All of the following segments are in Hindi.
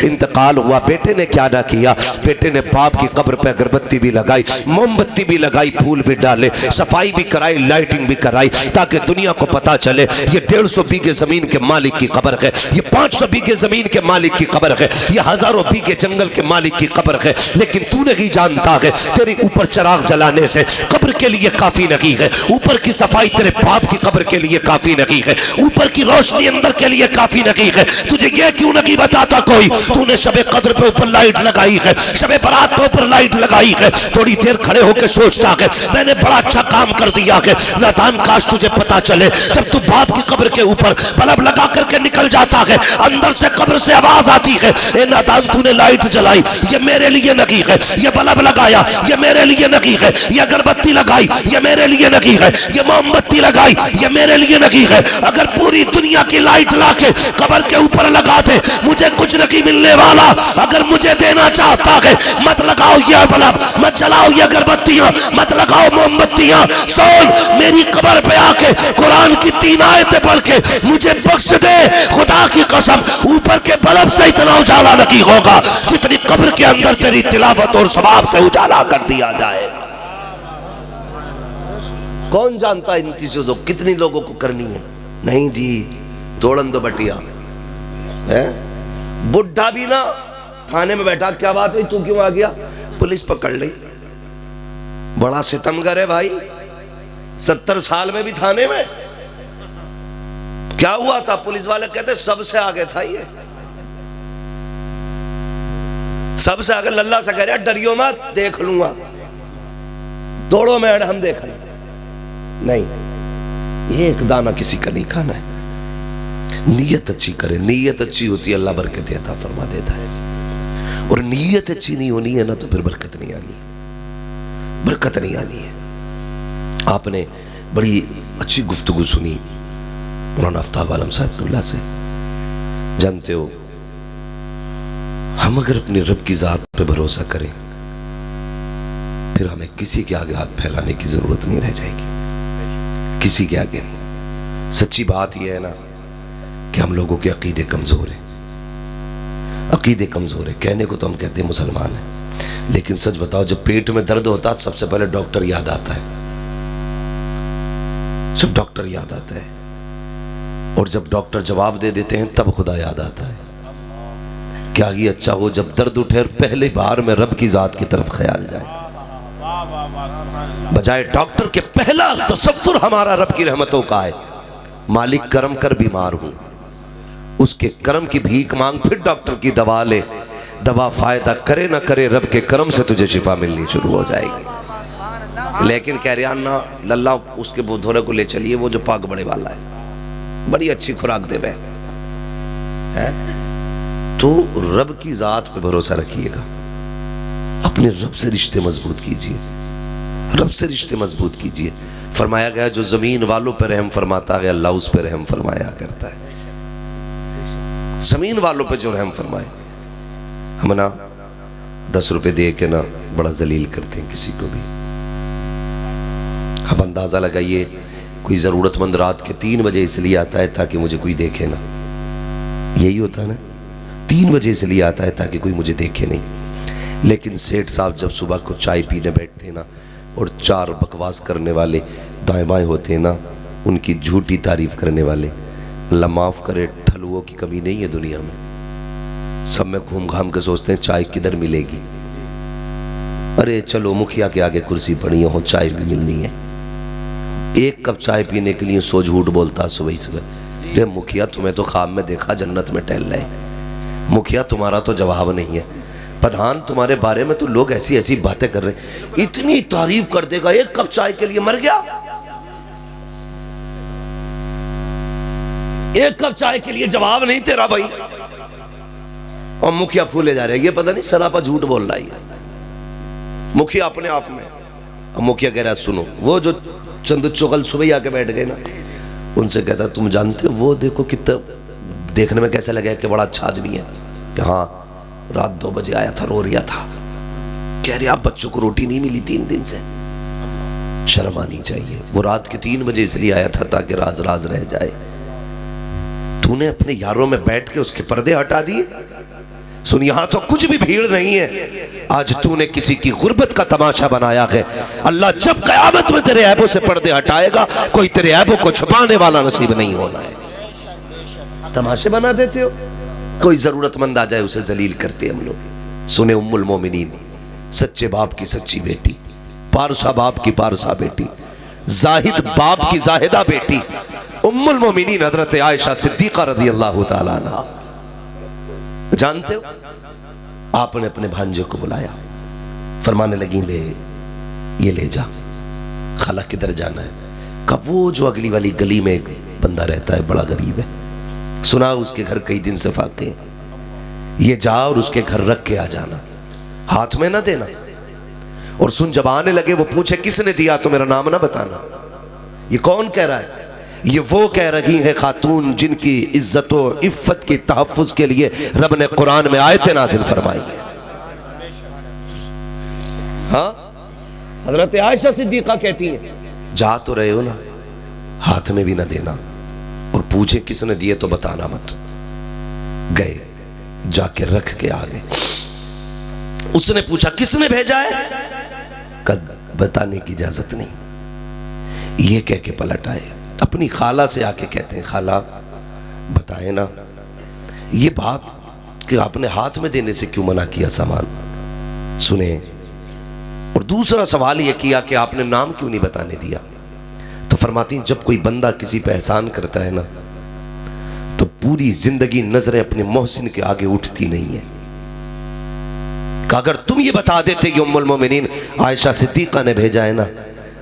इंतकाल हुआ। बेटे ने क्या ना किया, बेटे ने बाप की कब्र पे अगरबत्ती भी लगाई, मोमबत्ती भी लगाई, फूल भी डाले, सफाई भी कराई, लाइटिंग भी कराई, ताकि दुनिया को पता चले ये 150 बीघे जमीन के मालिक की कब्र है, ये 500 बीघे जमीन के मालिक की कब्र है, ये हजारों बीघे जंगल के मालिक की कब्र है। लेकिन तू नहीं जानता है तेरे ऊपर चिराग जलाने से कब्र के लिए काफी नहीं है, ऊपर की सफाई तेरे बाप की कब्र के लिए काफी नहीं है, ऊपर की रोशनी अंदर के लिए काफी नहीं है। तुझे यह क्यों नहीं बताता कोई, तूने शबे कद्र पे ऊपर लाइट लगाई है, शबे बारात पे ऊपर लाइट लगाई है, थोड़ी देर खड़े होकर सोचता है मैंने बड़ा अच्छा काम कर दिया है। नादान, काश तुझे पता चले जब तू बाप की कब्र के ऊपर बल्ब लगा करके निकल जाता है, अंदर से कब्र से आवाज आती है, ए नादान तूने लाइट जलाई, ये मेरे लिए नहीं है, ये बल्ब लगाया ये मेरे लिए नहीं है, ये अगरबत्ती लगाई ये मेरे लिए नहीं है, ये मोमबत्ती लगाई ये मेरे लिए नहीं है। अगर पूरी दुनिया की लाइट लाके कब्र के ऊपर लगा दे मुझे कुछ नहीं मिलने वाला। अगर मुझे देना चाहता है मत लगाओ ये बल्ब, मत जलाओ ये अगरबत्तियां, मत लगाओ मोमबत्तियां। सुन, मेरी कब्र पे आके कुरान की 3 आयतें पढ़ के मुझे बख्श दे। खुदा की कसम ऊपर के बल्ब से इतना उजाला नहीं होगा जितनी कब्र के अंदर तेरी तिलावत और सवाब से उजाला कर दिया जाएगा। कौन जानता इन चीजों को कितनी लोगों को करनी है। नहीं जी, तोड़न दो बटिया है। बुढ़ा भी ना थाने में बैठा, क्या बात हुई, तू क्यों आ गया, पुलिस पकड़ ली। बड़ा सितमगर है भाई, 70 साल में भी थाने में। क्या हुआ था, पुलिस वाले कहते सबसे आगे था ये, सबसे आगे। लल्ला से कह रहा डरियो मत, देख लूंगा, दौड़ो मैड हम देख लें। नहीं, ये एक दाना किसी का नहीं खाना है। नीयत अच्छी करे, नीयत अच्छी होती है अल्लाह बरकत अता फरमा देता है, और नीयत अच्छी नहीं होनी है ना तो फिर बरकत नहीं आनी, बरकत नहीं आनी है। आपने बड़ी अच्छी गुफ्तगू सुनी मौलाना आफ्ताब आलम साहब से। जानते हो, हम अगर अपने रब की जात पे भरोसा करें फिर हमें किसी के आगे हाथ फैलाने की जरूरत नहीं रह जाएगी, किसी के आगे नहीं। सच्ची बात यह है ना कि हम लोगों के अकीदे कमजोर हैं, अकीदे कमजोर है। कहने को तो हम कहते हैं मुसलमान हैं, लेकिन सच बताओ जब पेट में दर्द होता है सबसे पहले डॉक्टर याद आता है, सिर्फ डॉक्टर याद आता है। और जब डॉक्टर जवाब दे देते हैं तब खुदा याद आता है। क्या ही अच्छा हो जब दर्द उठे और पहले बार में रब की जात की तरफ ख्याल जाए, बजाय डॉक्टर के पहला तसव्वुर हमारा रब की रहमतों का है। मालिक करम कर बीमार हूं, उसके करम की भीख मांग, फिर डॉक्टर की दवा ले, दवा फायदा करे ना करे रब के करम से तुझे शिफा मिलनी शुरू हो जाएगी। लेकिन कह रहा ना लल्ला उसके बुधोरे को ले चलिए, वो जो पाक बड़े वाला है, बड़ी अच्छी खुराक दे है। तो रब की जात पे भरोसा रखिएगा, अपने रब से रिश्ते मजबूत कीजिए, रब से रिश्ते मजबूत कीजिए। फरमाया गया जो जमीन वालों पर रहम फरमाता है अल्लाह उस पर रहम फरमाया करता है। जमीन वालों पे जो रहम फरमाए। हम ना 10 रुपए दे के ना बड़ा जलील करते हैं किसी को भी। अब अंदाजा लगाइए, कोई जरूरतमंद रात के 3 बजे इसलिए आता है ताकि मुझे कोई देखे ना, यही होता है ना, 3 बजे इसलिए आता है ताकि कोई मुझे देखे नहीं। लेकिन सेठ साहब जब सुबह को चाय पीने बैठते ना और 4 बकवास करने वाले दाएं बाएं होते हैं ना, उनकी झूठी तारीफ करने वाले, अल्लाह माफ़ करे, ठलुओं की कमी नहीं है दुनिया में। सब में घूम घाम के सोचते हैं चाय किधर मिलेगी। अरे चलो मुखिया के आगे कुर्सी पड़ी हो, चाय भी मिलनी है। 1 कप चाय पीने के लिए सो झूठ बोलता सुबह सुबह। अरे मुखिया तुम्हें तो ख्वाब में देखा जन्नत में टहल रहे, मुखिया तुम्हारा तो जवाब नहीं है। प्रधान तुम्हारे बारे में तो लोग ऐसी ऐसी बातें कर रहे हैं, इतनी तारीफ कर देगा, 1 कप चाय के लिए मर गया। 1 कप चाय के लिए जवाब नहीं तेरा भाई, और मुखिया फूले जा रहे हैं। ये पता नहीं सरापा झूठ बोल रहा है मुखिया अपने आप में। अब मुखिया कह रहा है सुनो, वो जो चंद चुगल सुबह आके बैठ गए ना, उनसे कहता तुम जानते हो वो देखो कितना देखने में कैसा लगा कि बड़ा अच्छा आदमी है, कि हाँ रात 2 बजे आया था, रो रिया था। कह रहे आप बच्चों को रोटी नहीं मिली 3 दिन से, शर्म आनी चाहिए। वो रात के 3 बजे इसलिए आया था ताकि राज राज रह जाए। तूने अपने यारों में बैठ के उसके पर्दे हटा दिए। सुन, यहां तो कुछ भी भीड़ नहीं है। आज तूने किसी की गुर्बत का तमाशा बनाया है। अल्लाह जब क़यामत में तेरे ऐबों से पर्दे हटाएगा, कोई तेरे ऐबों को छुपाने वाला नसीब नहीं होना है। तमाशे बना देते हो, कोई जरूरतमंद आ जाए उसे जलील करते हम लोग। सुने उम्मुल मोमिनीन, सच्चे बाप की सच्ची बेटी, पारसा बाप की पारसा बेटी, जाहिद बाप की जाहिदा बेटी, उम्मुल मोमिनीन हजरत आयशा सिद्दीका रज़ी अल्लाह ताला अन्हा। जानते हो, आपने अपने भांजे को बुलाया, फरमाने लगी ले ये ले जा। खाला किधर जाना है? कब वो जो अगली वाली गली में एक बंदा रहता है, बड़ा गरीब है, सुना उसके घर कई दिन से फाके हैं, ये जा और उसके घर रख के आ जाना, हाथ में ना देना। और सुन, जब आने लगे वो पूछे किसने दिया तो मेरा नाम ना बताना। ये कौन कह रहा है? ये वो कह रही है खातून जिनकी इज्जत और इफ्फत के तहफ़्फ़ुज़ के लिए रब ने कुरान में आयतें नाज़िल फरमाई है। हाँ, हज़रत आयशा सिद्दीक़ा कहती है, जा तो रहे हो ना, हाथ में भी ना देना, और पूछे किसने दिए तो बताना मत। गए, जाके रख के आ गए। उसने पूछा किसने भेजा है? कद बताने की इजाजत नहीं। ये कह के पलट आए, अपनी खाला से आके कहते हैं, खाला बताए ना ये बात कि आपने हाथ में देने से क्यों मना किया सामान? सुने। और दूसरा सवाल ये किया कि आपने नाम क्यों नहीं बताने दिया? तो फरमाती, जब कोई बंदा किसी पे एहसान करता है ना, तो पूरी जिंदगी नजरें अपने मोहसिन के आगे उठती नहीं है। कि अगर तुम ये बता देते कि उम्मुल मोमिनीन आयशा सिद्दीक़ा ने भेजा है ना,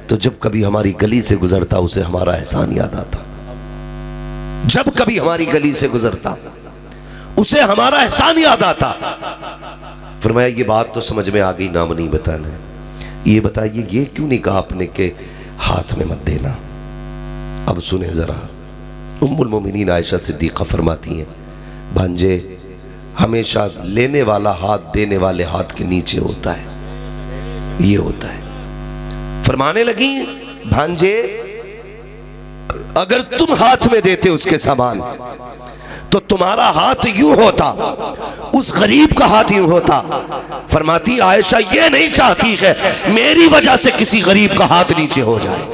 तो जब कभी हमारी गली से गुजरता उसे हमारा एहसान याद आता। जब कभी हमारी गली से गुजरता उसे हमारा एहसान याद आता। फरमाया ये बात तो समझ में आ गई, नाम नहीं बताना है। ये बताइए ये क्यों नहीं कहा आपने के हाथ में मत देना? अब सुने जरा, उम्मुल मोमिनीन आयशा सिद्दीक़ा फरमाती हैं, भांजे हमेशा लेने वाला हाथ देने वाले हाथ के नीचे होता है, ये होता है। फरमाने लगी, भांजे अगर तुम हाथ में देते उसके सामान तो तुम्हारा हाथ यूं होता, उस गरीब का हाथ यूं होता। फरमाती आयशा ये नहीं चाहती है मेरी वजह से किसी गरीब का हाथ नीचे हो जाए,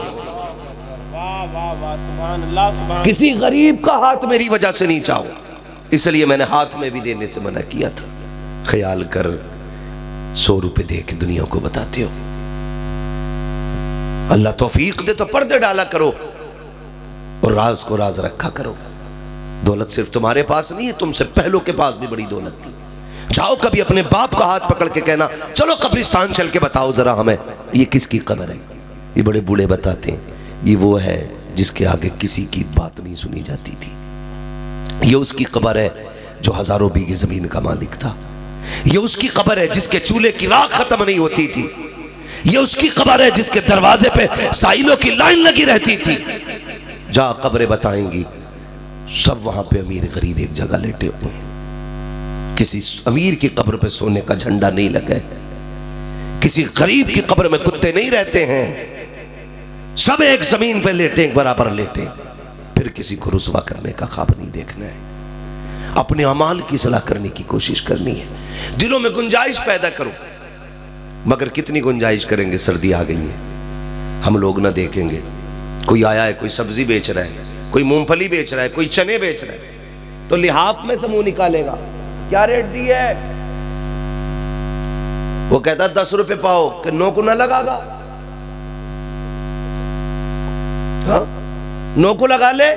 किसी गरीब का हाथ मेरी वजह से नीचा हो, इसलिए मैंने हाथ में भी देने से मना किया था। ख्याल कर 100 रुपए दे के दुनिया को बताते हो। अल्लाह तौफीक दे तो पर्दे डाला करो और राज को राज रखा करो। दौलत सिर्फ तुम्हारे पास नहीं है, तुमसे पहलों के पास भी बड़ी दौलत थी। जाओ कभी अपने बाप का हाथ पकड़ के कहना, चलो कब्रिस्तान चल के बताओ जरा हमें ये किसकी कब्र है। ये बड़े बूढ़े बताते हैं, ये वो है जिसके आगे किसी की बात नहीं सुनी जाती थी। ये उसकी कब्र है जो हजारों बीघे जमीन का मालिक था। ये उसकी कब्र है जिसके चूल्हे की राख खत्म नहीं होती थी। ये उसकी कब्र है जिसके दरवाजे पे साइलों की लाइन लगी रहती थी। जा कब्रें बताएंगी, सब वहां पे अमीर गरीब एक जगह लेटे हुए हैं। किसी अमीर की कब्र पे सोने का झंडा नहीं लगा है, किसी गरीब की कब्र में कुत्ते नहीं रहते हैं। सब एक जमीन पे लेटे, एक बराबर लेटे। फिर किसी को रुसवा करने का ख्वाब नहीं देखना है, अपने अमाल की सलाह करने की कोशिश करनी है। दिलों में गुंजाइश पैदा करो, मगर कितनी गुंजाइश करेंगे? सर्दी आ गई है, हम लोग ना देखेंगे। कोई आया है, कोई सब्जी बेच रहा है, कोई मूंगफली बेच रहा है, कोई चने बेच रहा है, तो लिहाफ में से मुंह निकालेगा, क्या रेट दी है? वो कहता 10 रुपए पाओ, कि 9 को ना लगागा? हाँ, 9 को लगा ले।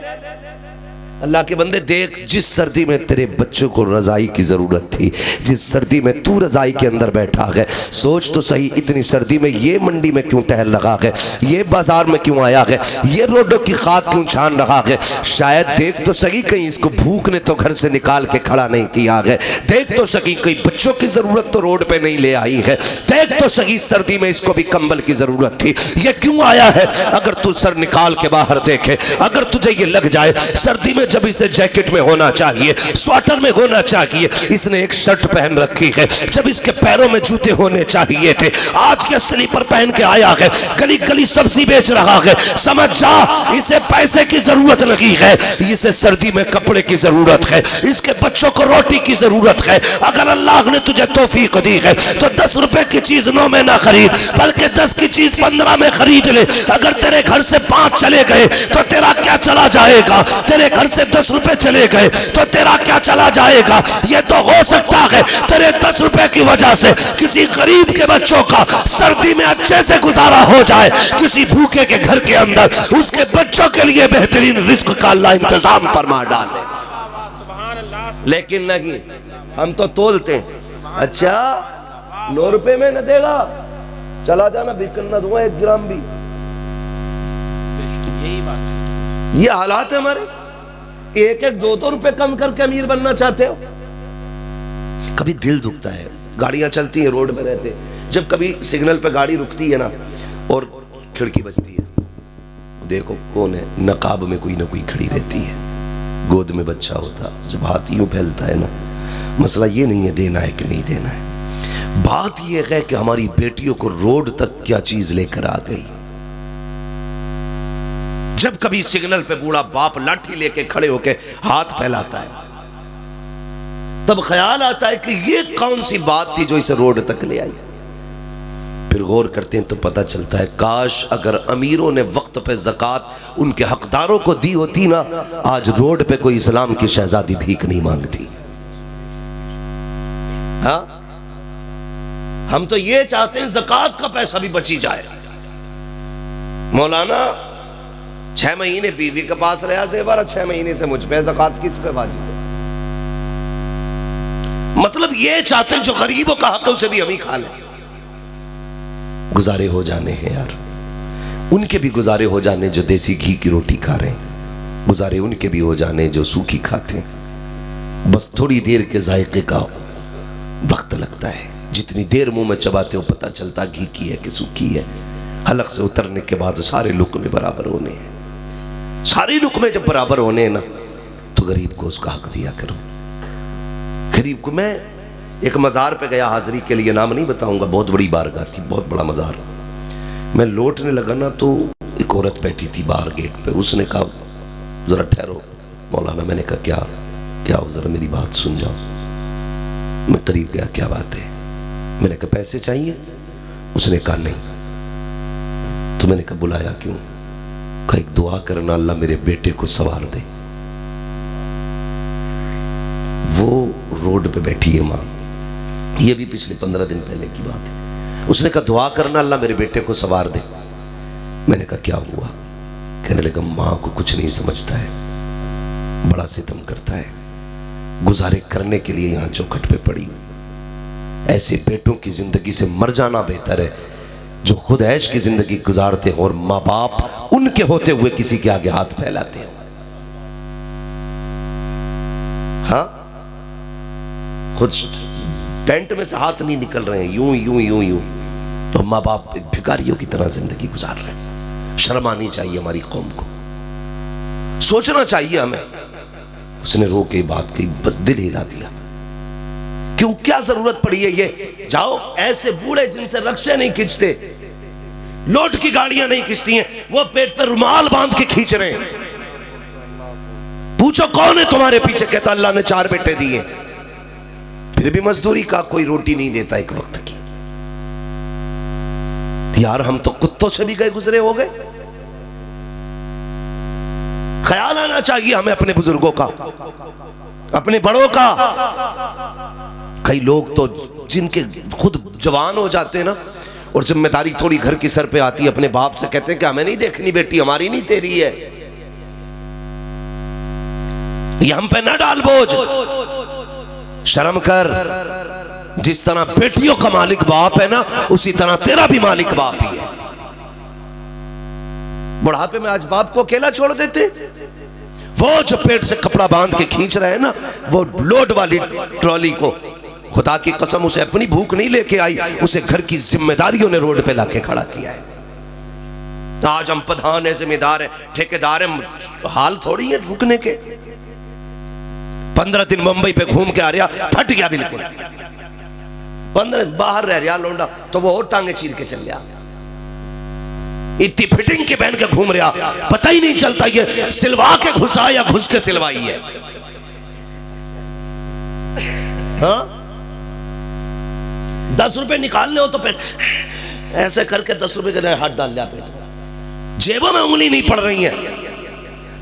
अल्लाह के बंदे देख, जिस सर्दी में तेरे बच्चों को रजाई की जरूरत थी, जिस सर्दी में तू रजाई के अंदर बैठा है, सोच तो सही इतनी सर्दी में ये मंडी में क्यों टहल रहा है, ये बाजार में क्यों आया है, ये रोडों की खाक क्यों छान रहा है? शायद देख तो सही कहीं इसको भूख ने तो घर से निकाल के खड़ा नहीं किया है। देख तो सही कहीं बच्चों की जरूरत तो रोड पे नहीं ले आई है। देख तो सही सर्दी में इसको भी कंबल की जरूरत थी, ये क्यों आया है? अगर तू सर निकाल के बाहर देखे, अगर तुझे ये लग जाए सर्दी में जब इसे जैकेट में होना चाहिए, स्वेटर में होना चाहिए, इसने एक शर्ट पहन रखी है। जब इसके पैरों में जूते होने चाहिए थे, आज के स्लीपर पहन के आया है, गली गली सब्जी बेच रहा है। समझ जा, इसे पैसे की जरूरत नहीं है, इसे सर्दी में कपड़े की जरूरत है, इसके बच्चों को रोटी की जरूरत है। अगर अल्लाह ने तुझे तौफीक दी है तो 10 रुपए की चीज 9 में ना खरीद, बल्कि 10 की चीज 15 में खरीद ले। अगर तेरे घर से 5 चले गए तो तेरा क्या चला जाएगा? तेरे घर से 10 रुपए चले गए तो तेरा क्या चला जाएगा? ये तो हो सकता है तेरे 10 रुपए की वजह से किसी गरीब के बच्चों का सर्दी में अच्छे से गुजारा हो जाए, किसी भूखे के घर के अंदर उसके बच्चों के लिए बेहतरीन रिस्क का अल्लाह इंतजाम फरमा डाले। लेकिन नहीं, हम तो तोलते हैं। अच्छा 9 रुपए में न देगा, चला जाना, बिकन न दूंगा 1 ग्राम भी। यही बात है, ये हालात है हमारे। 1-1, 2-2 रुपए कम करके अमीर बनना चाहते हो। कभी दिल दुखता है, गाड़ियां चलती हैं, रोड पे रहते हैं, जब कभी सिग्नल पे गाड़ी रुकती है ना और खिड़की बजती है, देखो कौन है, नकाब में कोई ना कोई खड़ी रहती है, गोद में बच्चा होता, जब हाथ यूं फैलता है ना, मसला ये नहीं है देना है कि नहीं देना है, बात यह है कि हमारी बेटियों को रोड तक क्या चीज लेकर आ गई। जब कभी सिग्नल पे बूढ़ा बाप लाठी लेके खड़े होके हाथ फैलाता है, तब ख्याल आता है कि ये कौन सी बात थी जो इसे रोड तक ले आई। फिर गौर करते हैं तो पता चलता है, काश अगर अमीरों ने वक्त पे ज़कात उनके हकदारों को दी होती ना, आज रोड पे कोई इस्लाम की शहजादी भीख नहीं मांगती। हाँ, हम तो ये चाहते हैं ज़कात का पैसा भी बची जाए। मौलाना 6 महीने बीवी के पास रहा से बार, 6 महीने से मुझ पे, ज़कात किस पे वाजिब है? मतलब ये चाहते हैं जो गरीबों का हक है उसे भी हम ही खा लें। गुजारे हो जाने हैं यार, उनके भी गुजारे हो जाने जो देसी घी की रोटी खा रहे हैं, गुजारे उनके भी हो जाने जो सूखी खाते हैं। बस थोड़ी देर के जायके का वक्त लगता है, जितनी देर मुंह में चबाते हो पता चलता घी की है कि सूखी है। हलक से उतरने के बाद सारे लुक़्मे बराबर होने हैं। सारे लुक़्मे जब बराबर होने हैं ना, तो गरीब को उसका हक दिया करो। गरीब को, मैं एक मज़ार पे गया हाज़री के लिए, नाम नहीं बताऊंगा, बहुत बड़ी बारगाह थी, बहुत बड़ा मज़ार। मैं लौटने लगा ना तो एक औरत बैठी थी बाहर गेट पे, उसने कहा ज़रा ठहरो मौलाना। मैंने कहा क्या क्या हो, ज़रा मेरी बात सुन जाओ। मैं करीब गया, क्या बात है? मैंने कहा पैसे चाहिए? उसने कहा नहीं। तो मैंने कहा बुलाया क्यों? कहा एक दुआ करना अल्लाह मेरे बेटे को सवार दे। वो रोड पे बैठी है माँ, ये भी पिछले 15 दिन पहले की बात है। उसने कहा दुआ करना अल्लाह मेरे बेटे को सवार दे। मैंने कहा क्या हुआ? कहने लगा माँ को कुछ नहीं समझता है, बड़ा सितम करता है, गुजारे करने के लिए यहाँ चौखट पे पड़ी। ऐसे बेटों की जिंदगी से मर जाना बेहतर है जो खुद ऐश की जिंदगी गुजारते हो और माँ बाप उनके होते हुए किसी के आगे हाथ फैलाते हो। हाँ, खुद टेंट में से हाथ नहीं निकल रहे हैं, यूं यूं यूं यूं, तो माँ बाप भिखारियों की तरह जिंदगी गुजार रहे हैं। शर्म आनी चाहिए हमारी कौम को, सोचना चाहिए हमें। उसने रो के बात कही, बस दिल हिला दिया। क्यों, क्या जरूरत पड़ी है ये? जाओ, ऐसे बूढ़े जिनसे रक्शे नहीं खींचते, लोट की गाड़ियां नहीं खींचती हैं, वो पेट पे रुमाल बांध के खींच रहे हैं। पूछो कौन है तुम्हारे पीछे? कहता अल्लाह ने 4 बेटे दिए, फिर भी मजदूरी का कोई रोटी नहीं देता एक वक्त की। यार हम तो कुत्तों से भी गए गुजरे हो गए। ख्याल आना चाहिए हमें अपने बुजुर्गों का, अपने बड़ों का। कई लोग तो जिनके खुद जवान हो जाते हैं ना और जिम्मेदारी थोड़ी घर की सर पे आती है, अपने बाप से कहते हैं कि हमें नहीं देखनी बेटी, हमारी नहीं तेरी है, ये हम पे ना डाल बोझ, शर्म कर। जिस तरह बेटियों का मालिक बाप है ना, उसी तरह तेरा भी मालिक बाप ही है। बुढ़ापे में आज बाप को अकेला छोड़ देते। वो जो पेट से कपड़ा बांध के खींच रहे हैं ना, वो लोड वाली ट्रॉली को, खुदा की कसम उसे अपनी भूख नहीं लेके आई, उसे घर की जिम्मेदारियों ने रोड पे लाके खड़ा किया है। आज हम प्रधान है, जिम्मेदार है, ठेकेदार है, हाल थोड़ी है रुकने के। 15 दिन मुंबई पे घूम के आ रहा, फट गया बिल्कुल। 15 दिन बाहर रह रहा लौंडा तो वो और टांगे चीर के चल गया। इतनी फिटिंग के पहन के घूम रहा, पता ही नहीं चलता ये सिलवा के घुसा या घुस के सिलवाई है। हाँ? 10 रुपए निकालने हो तो पेट ऐसे करके 10 रुपए के हाथ डाल दिया पेट, जेबों में उंगली नहीं पड़ रही है।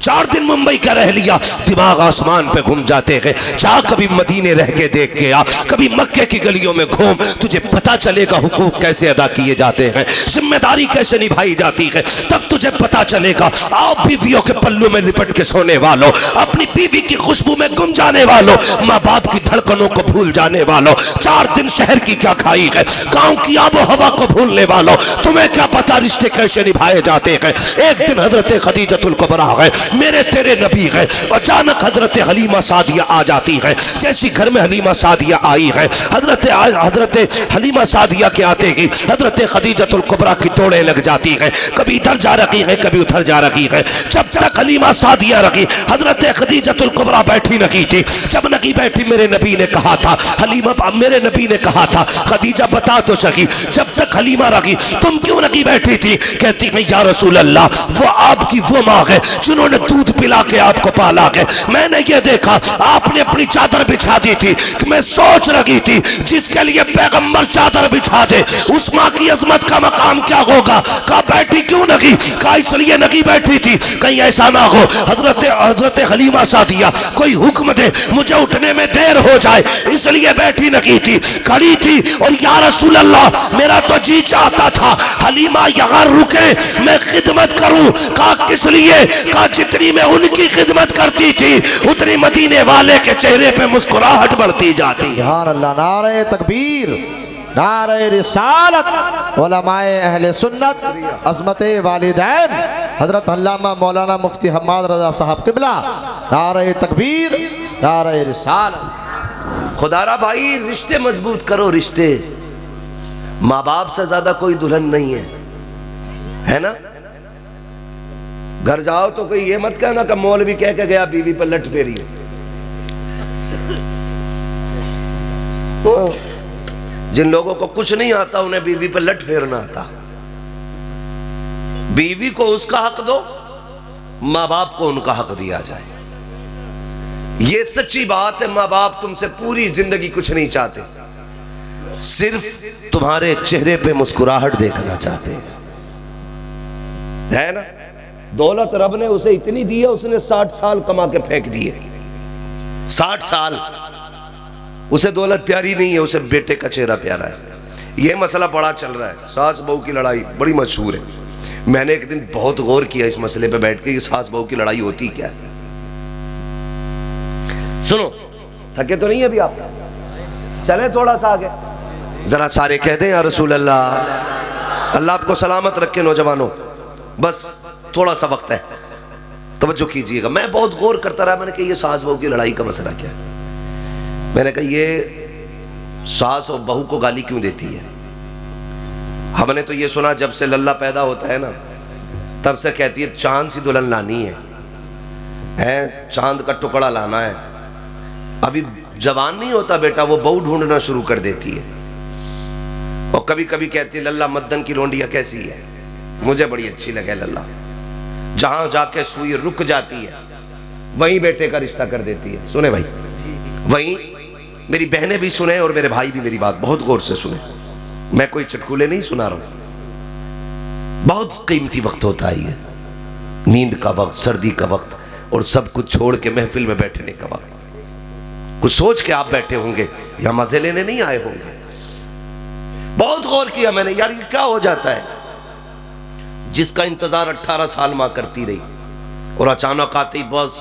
4 दिन मुंबई का रह लिया, दिमाग आसमान पे घूम जाते हैं। जा कभी मदीने रह के देख के आ, कभी मक्के की गलियों में घूम, तुझे पता चलेगा हुकूक कैसे अदा किए जाते हैं, जिम्मेदारी कैसे निभाई जाती है। तब तुझे पता चलेगा। आओ बीवियों के पल्लू में लिपट के सोने वालों, अपनी बीवी की खुशबू में गुम जाने वालों, माँ बाप की धड़कनों को भूल जाने वालों, 4 दिन शहर की क्या खाई है, गाँव की आबो हवा को भूलने वालों, तुम्हें क्या पता रिश्ते कैसे निभाए जाते हैं। एक दिन हजरत खदीजतुल कुबरा है, मेरे तेरे नबी है, अचानक हजरत हलीमा सादिया आ जाती है। जैसी घर में हलीमा सादिया आई है, हजरत हलीमा सादिया के आते ही हजरत खदीजतुल कुबरा की दौड़े लग जाती है। कभी इधर जा रही है, कभी उधर जा रही है। जब तक हलीमा सादिया रखी, हजरत खदीजतुल कुबरा बैठी नहीं थी। जब नहीं बैठी, मेरे नबी ने कहा था, हलीमा, मेरे नबी ने कहा था, खदीजा बता तो सकी, जब तक हलीमा रखी तुम क्यों नहीं बैठी थी? कहती है या रसूल अल्लाह, वो आपकी वो माँ है जिन्होंने दूध पिला के आपको पाला है। मैंने ये देखा आपने अपनी चादर बिछा दी थी कि मैं सोच रही थी जिसके लिए पैगंबर चादर बिछा दे, उस माँ की अजमत का मकाम क्या होगा। कहा बैठी क्यों नहीं? कहा इसलिए नहीं बैठी थी कहीं ऐसा ना हो हजरत हलीमा सादिया कोई हुक्म दे, मुझे उठने में देर हो जाए, इसलिए बैठी नहीं थी, खड़ी थी। और या रसूल अल्लाह, मेरा तो जी चाहता था हलीमा यहाँ रुके, मैं खिदमत करूं। कहा किस लिए? कहा जितनी मैं उनकी खिदमत करती थी उतनी मदीने वाले के चेहरे पे मुस्कुराहट बढ़ती जाती है। सुभान अल्लाह। नारे तकबीर, नारे रिसालत, उलमाए अहले सुन्नत, अज़मत वालिदैन हजरत अल्लामा मौलाना मुफ्ती हम्माद रजा साहब किबला। नारे तकबीर, नारे रिसालत। खुदारा भाई, रिश्ते मजबूत करो। रिश्ते, माँ बाप से ज्यादा कोई दुल्हन नहीं है ना? घर जाओ तो कोई ये मत कहना कि मौलवी कह के गया बीवी पर लट फेरी। तो जिन लोगों को कुछ नहीं आता उन्हें बीवी पर लट फेरना आता। बीवी को उसका हक दो, माँ बाप को उनका हक दिया जाए। ये सच्ची बात है। माँ बाप तुमसे पूरी जिंदगी कुछ नहीं चाहते, सिर्फ तुम्हारे चेहरे पे मुस्कुराहट देखना चाहते हैं, है ना? दौलत रब ने उसे इतनी दी है, उसने 60 साल कमा के फेंक दिए। 60 साल उसे दौलत प्यारी नहीं है, उसे बेटे का चेहरा प्यारा है। यह मसला बड़ा चल रहा है, सास बहू की लड़ाई बड़ी मशहूर है। मैंने एक दिन बहुत गौर किया इस मसले पे बैठ के, सास बहू की लड़ाई होती क्या है। सुनो, थके तो नहीं है अभी आप? चले थोड़ा सा आगे, जरा सारे कह दें या रसूल अल्लाह। अल्लाह आपको सलामत रखे नौजवानों, बस थोड़ा सा वक्त है, तवज्जो कीजिएगा। मैं बहुत गौर करता रहा, मैंने कहा ये सास बहू की लड़ाई का मसला क्या है। मैंने कहा ये सास और बहू को गाली क्यों देती है। हमने तो ये सुना जब से लल्ला पैदा होता है ना, तब से कहती है चांद सी दुल्हन लानी है, चांद का टुकड़ा लाना है। अभी जवान नहीं होता बेटा, वो बहू ढूंढना शुरू कर देती है। और कभी कभी कहती है लल्ला मद्दन की रोंडिया कैसी है, मुझे बड़ी अच्छी लगे लल्ला। जहां जाके सुई रुक जाती है वहीं बेटे का रिश्ता कर देती है। सुने भाई, वहीं मेरी बहनें भी सुने और मेरे भाई भी मेरी बात बहुत गौर से सुने। मैं कोई चटकुले नहीं सुना रहा हूं। बहुत कीमती वक्त होता है ये, नींद का वक्त, सर्दी का वक्त, और सब कुछ छोड़ के महफिल में बैठने का वक्त। कुछ सोच के आप बैठे होंगे या मजे लेने नहीं आए होंगे। बहुत गौर किया मैंने, यार ये क्या हो जाता है। जिसका इंतजार 18 साल मां करती रही और अचानक आते ही बस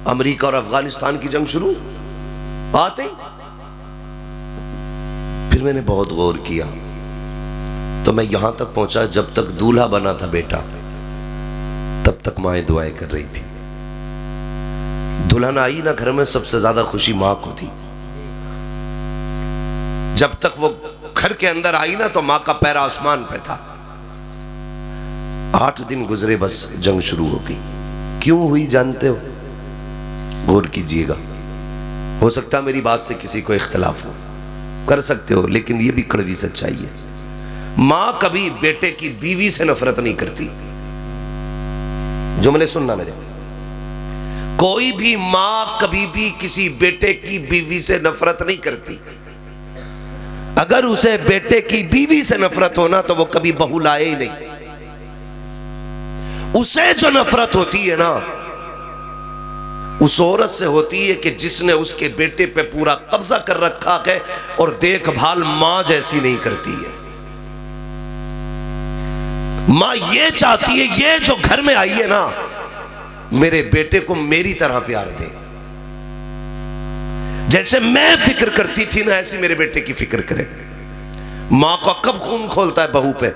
अमेरिका और अफगानिस्तान की जंग शुरू आते ही। फिर मैंने बहुत गौर किया तो मैं यहां तक पहुंचा, जब तक दूल्हा बना था बेटा तब तक माएं दुआएं कर रही थी। दुल्हन आई ना घर में, सबसे ज्यादा खुशी मां को थी। जब तक वो घर के अंदर आई ना तो मां का पैर आसमान पे था। 8 दिन गुजरे, बस जंग शुरू हो गई। क्यों हुई जानते हो? गौर कीजिएगा। हो सकता है मेरी बात से किसी को इख्तलाफ हो, कर सकते हो, लेकिन ये भी कड़वी सच्चाई है। मां कभी बेटे की बीवी से नफरत नहीं करती। जुमले सुनना मेरे, कोई भी मां कभी भी किसी बेटे की बीवी से नफरत नहीं करती। अगर उसे बेटे की बीवी से नफरत होना तो वो कभी बहू लाए ही नहीं। उसे जो नफरत होती है ना, उस औरत से होती है कि जिसने उसके बेटे पे पूरा कब्जा कर रखा है और देखभाल मां जैसी नहीं करती है। मां ये चाहती है, ये जो घर में आई है ना, मेरे बेटे को मेरी तरह प्यार दे। जैसे मैं फिक्र करती थी ना, ऐसी मेरे बेटे की फिक्र करे। मां का कब खून खोलता है बहू पे?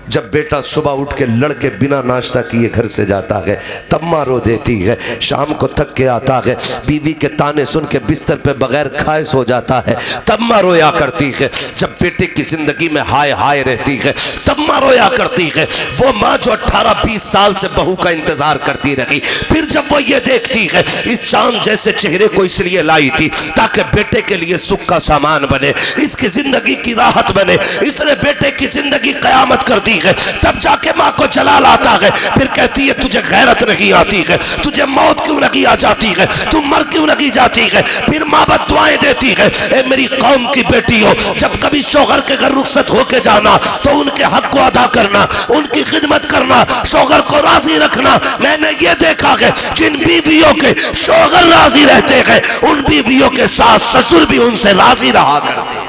जब बेटा सुबह उठ के लड़के बिना नाश्ता किए घर से जाता है, तब मां रो देती है। शाम को थक के आता है, बीवी के ताने सुन के बिस्तर पे बगैर खाए सो जाता है, तब मां रोया करती है। जब बेटे की जिंदगी में हाय हाय रहती है, तब मां रोया करती है। वो मां जो 18-20 साल से बहू का इंतजार करती रही, फिर जब वो ये देखती है इस चांद जैसे चेहरे को इसलिए लाई थी ताकि बेटे के लिए सुख का सामान बने, इसकी जिंदगी की राहत बने, इसने बेटे की जिंदगी कयामत कर दी है, तब जाके मां को जलाल आता है। फिर कहती है तुझे गैरत नहीं आती है, तुझे मौत क्यों नहीं आ जाती है, तू मर क्यों नहीं जाती है। फिर मां बद्दुआएं देती है, ए मेरी कौम की बेटी हो, जब कभी शौहर के घर रुखसत होके जाना तो उनके हक को अदा करना, उनकी खिदमत करना, शौहर को राजी रखना। मैंने ये देखा है जिन बीवियों के शौहर राजी रहते हैं, उन बीवियों के साथ ससुर भी उनसे राजी रहा करते हैं।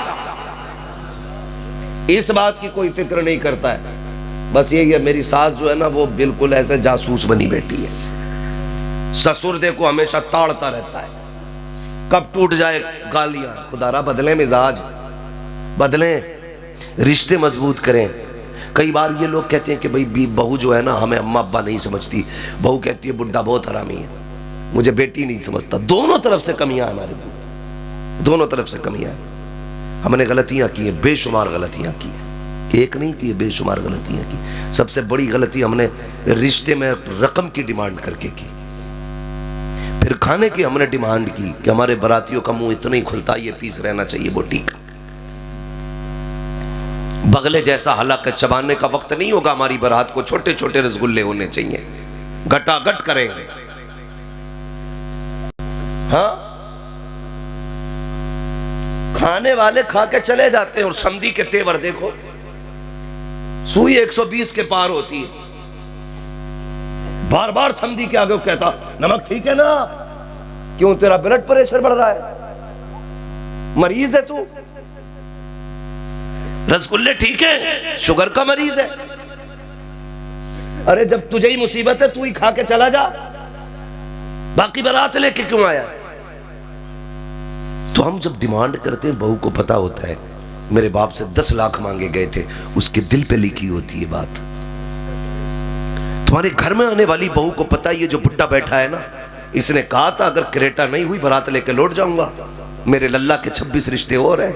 इस बात की कोई फिक्र नहीं करता है। बस यही है, मेरी सास जो है ना, वो बिल्कुल ऐसे जासूस बनी बैठी है। ससुर देखो हमेशा ताड़ता रहता है, कब टूट जाए गालियां। खुदारा बदले मिजाज, बदलें, रिश्ते मजबूत करें। कई बार ये लोग कहते हैं कि भाई बहू जो है ना हमें अम्मा अब्बा नहीं समझती। बहू कहती है बुड्ढा बहुत हरामी है, मुझे बेटी नहीं समझता। दोनों तरफ से कमियां हैं हमारे, दोनों तरफ से कमियां हैं। हमने गलतियां की है, बेशुमार गलतियां की है, एक नहीं की, बेशुमार गलतियां की। सबसे बड़ी गलती हमने रिश्ते में रकम की डिमांड करके की। फिर खाने की हमने डिमांड की कि हमारे बरातियों का मुंह इतना ही खुलता, ये पीस रहना चाहिए बोटी का। बगले जैसा हालांकि चबाने का वक्त नहीं होगा हमारी बारात को, छोटे छोटे रसगुल्ले होने चाहिए, गटागट करेंगे। हाँ, खाने वाले खा के चले जाते हैं और समधी के तेवर देखो, सुई 120 के पार होती है। बार बार समधी के आगे कहता नमक ठीक है ना, क्यों तेरा ब्लड प्रेशर बढ़ रहा है, मरीज है तू, रसगुल्ले ठीक है, शुगर का मरीज है। अरे जब तुझे ही मुसीबत है तू ही खा के चला जा, बाकी बारात लेके क्यों आया। तो हम जब डिमांड करते हैं, बहू को पता होता है मेरे बाप से 10 लाख मांगे गए थे, उसके दिल पे लिखी होती है बात। तुम्हारे घर में आने वाली बहू को पता है ये जो बुड्ढा बैठा है ना, इसने कहा था अगर क्रेटा नहीं हुई बारात लेके लौट जाऊंगा, मेरे लल्ला के 26 रिश्ते और हैं।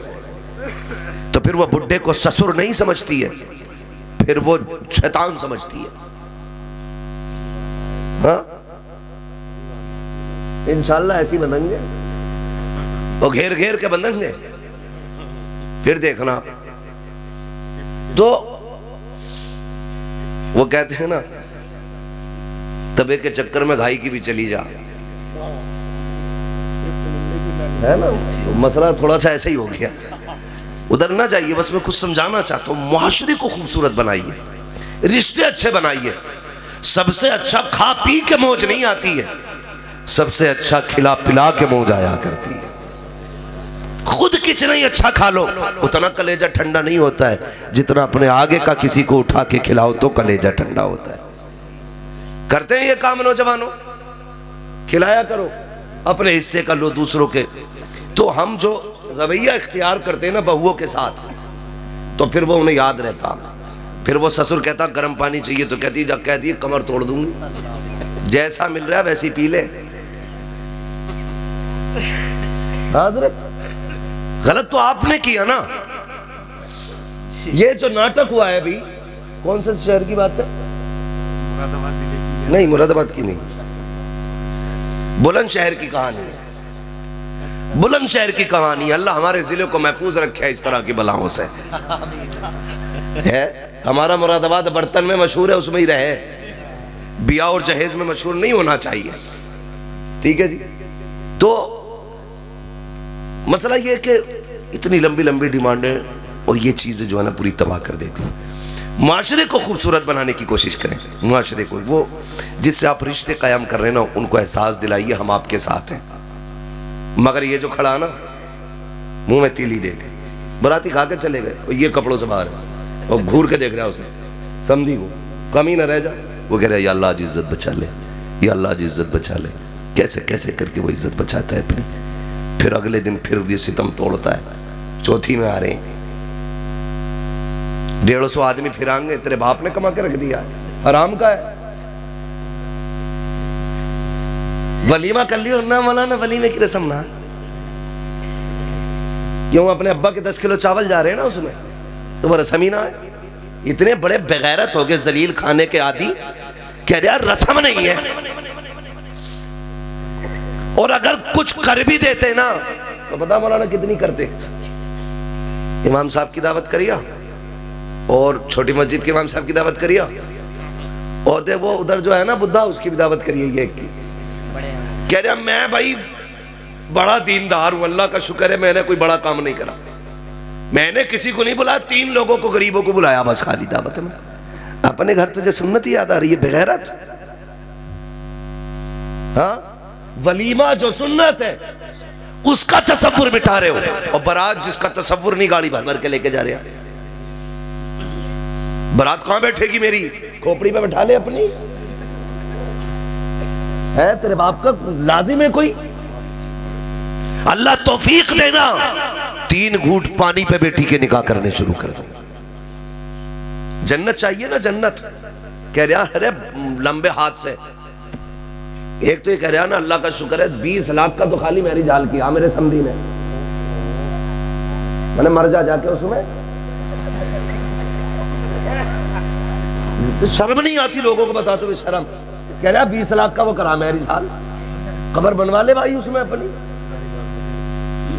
तो फिर वो बुड्ढे को ससुर नहीं समझती है, फिर वो शैतान समझती है। हाँ, इंशाल्लाह ऐसी बंधेंगे, वो घेर घेर के बंधेंगे, फिर देखना। तो वो कहते हैं ना, तबे के चक्कर में घाई की भी चली जा, है ना। मसला थोड़ा सा ऐसा ही हो गया, उधर ना जाइए। बस मैं कुछ समझाना चाहता हूं, मुआशरे को खूबसूरत बनाइए, रिश्ते अच्छे बनाइए। सबसे अच्छा खा पी के मौज नहीं आती है, सबसे अच्छा खिला पिला के मौज आया करती है। खुद कितना ही अच्छा खा लो, उतना कलेजा ठंडा नहीं होता है जितना अपने आगे का किसी को उठा के खिलाओ तो कलेजा ठंडा होता है। करते हैं ये काम नौजवानों, खिलाया करो, अपने हिस्से का लो दूसरों के। तो हम जो रवैया इख्तियार करते हैं ना बहुओं के साथ, तो फिर वो उन्हें याद रहता। फिर वो ससुर कहता गर्म पानी चाहिए तो कहती है कमर तोड़ दूंगी, जैसा मिल रहा है वैसे ही पी ले। हजरत गलत तो आपने किया ना। ये जो नाटक हुआ है अभी, कौन से शहर की बात है? नहीं, मुरादाबाद की नहीं, बुलंदशहर की कहानी है। बुलंदशहर की कहानी, अल्लाह हमारे जिले को महफूज रखे इस तरह की बलाओं से। है हमारा मुरादाबाद बर्तन में मशहूर है, उसमें ही रहे, बिया और जहेज में मशहूर नहीं होना चाहिए। ठीक है जी। तो मसला ये कि इतनी लंबी लंबी डिमांडें और ये चीजें जो है ना पूरी तबाह कर देती हैं। माशरे को खूबसूरत बनाने की कोशिश करें, माशरे को, वो जिससे आप रिश्ते कायम कर रहे हैं ना, उनको एहसास दिलाइए हम आपके साथ हैं। मगर ये जो खड़ा ना मुंह में तीली दे के बराती खा के चले गए और ये कपड़ों से बाहर है और घूर के देख रहा है उसे, समझी को कमी ना रह जाए, वो कह रहा है या अल्लाह आज इज्जत बचा ले, या अल्लाह आज इज्जत बचा ले। कैसे कैसे करके वो इज्जत बचाता है अपनी, फिर अगले दिन फिर ये सितम तोड़ता है। चौथी में आ रहे हैं 150 आदमी फिरांगे, तेरे बाप ने कमा के रख दिया, हराम का है। वलीमा कर लियो ना मौलाना, वलीमे की रस्म ना, क्यों अपने अब्बा के 10 किलो चावल जा रहे हैं ना उसमें, तो वो रस्म ही ना है। इतने बड़े बेगैरत हो गए, जलील खाने के आदि, कह रहे यार रस्म नहीं है। और अगर कुछ कर भी देते ना तो बता मौलाना कितनी करते। इमाम साहब की दावत करिया और छोटी मस्जिद के इमाम साहब की दावत करिया, और वो उधर जो है ना बुद्धा, उसकी भी दावत करिए। ये की कह रहा मैं भाई बड़ा दीनदार हूं, अल्लाह का शुक्र है मैंने कोई बड़ा काम नहीं करा, मैंने किसी को नहीं बुलाया, 3 लोगों को गरीबों को बुलाया बस खाली दावत में। अपने घर तुझे सुन्नत याद आ रही है बेगैरत। हाँ वलीमा जो सुन्नत है उसका तसव्वुर मिटा रहे हो, और बारात जिसका तसव्वुर नहीं गाड़ी भर भर के लेके जा रहे हैं। बारात कहां बैठेगी, मेरी खोपड़ी पे बैठा ले अपनी, है तेरे बाप का लाजिम है कोई। अल्लाह तौफीक देना 3 घूंट पानी पे बेटी के निकाह करने शुरू कर दो। जन्नत चाहिए ना, जन्नत कह रहा अरे लंबे हाथ से। एक तो ये कह रहा ना अल्लाह का शुक्र है 20 लाख का तो खाली मेरी जाल किया मेरे समधी ने, मैंने मर जाके उसमें। तो शर्म नहीं आती लोगों को बताते हुए, शर्म। कह रहा 20 लाख का वो करा मेरी जाल, कब्र बनवा ले भाई उसमें अपनी।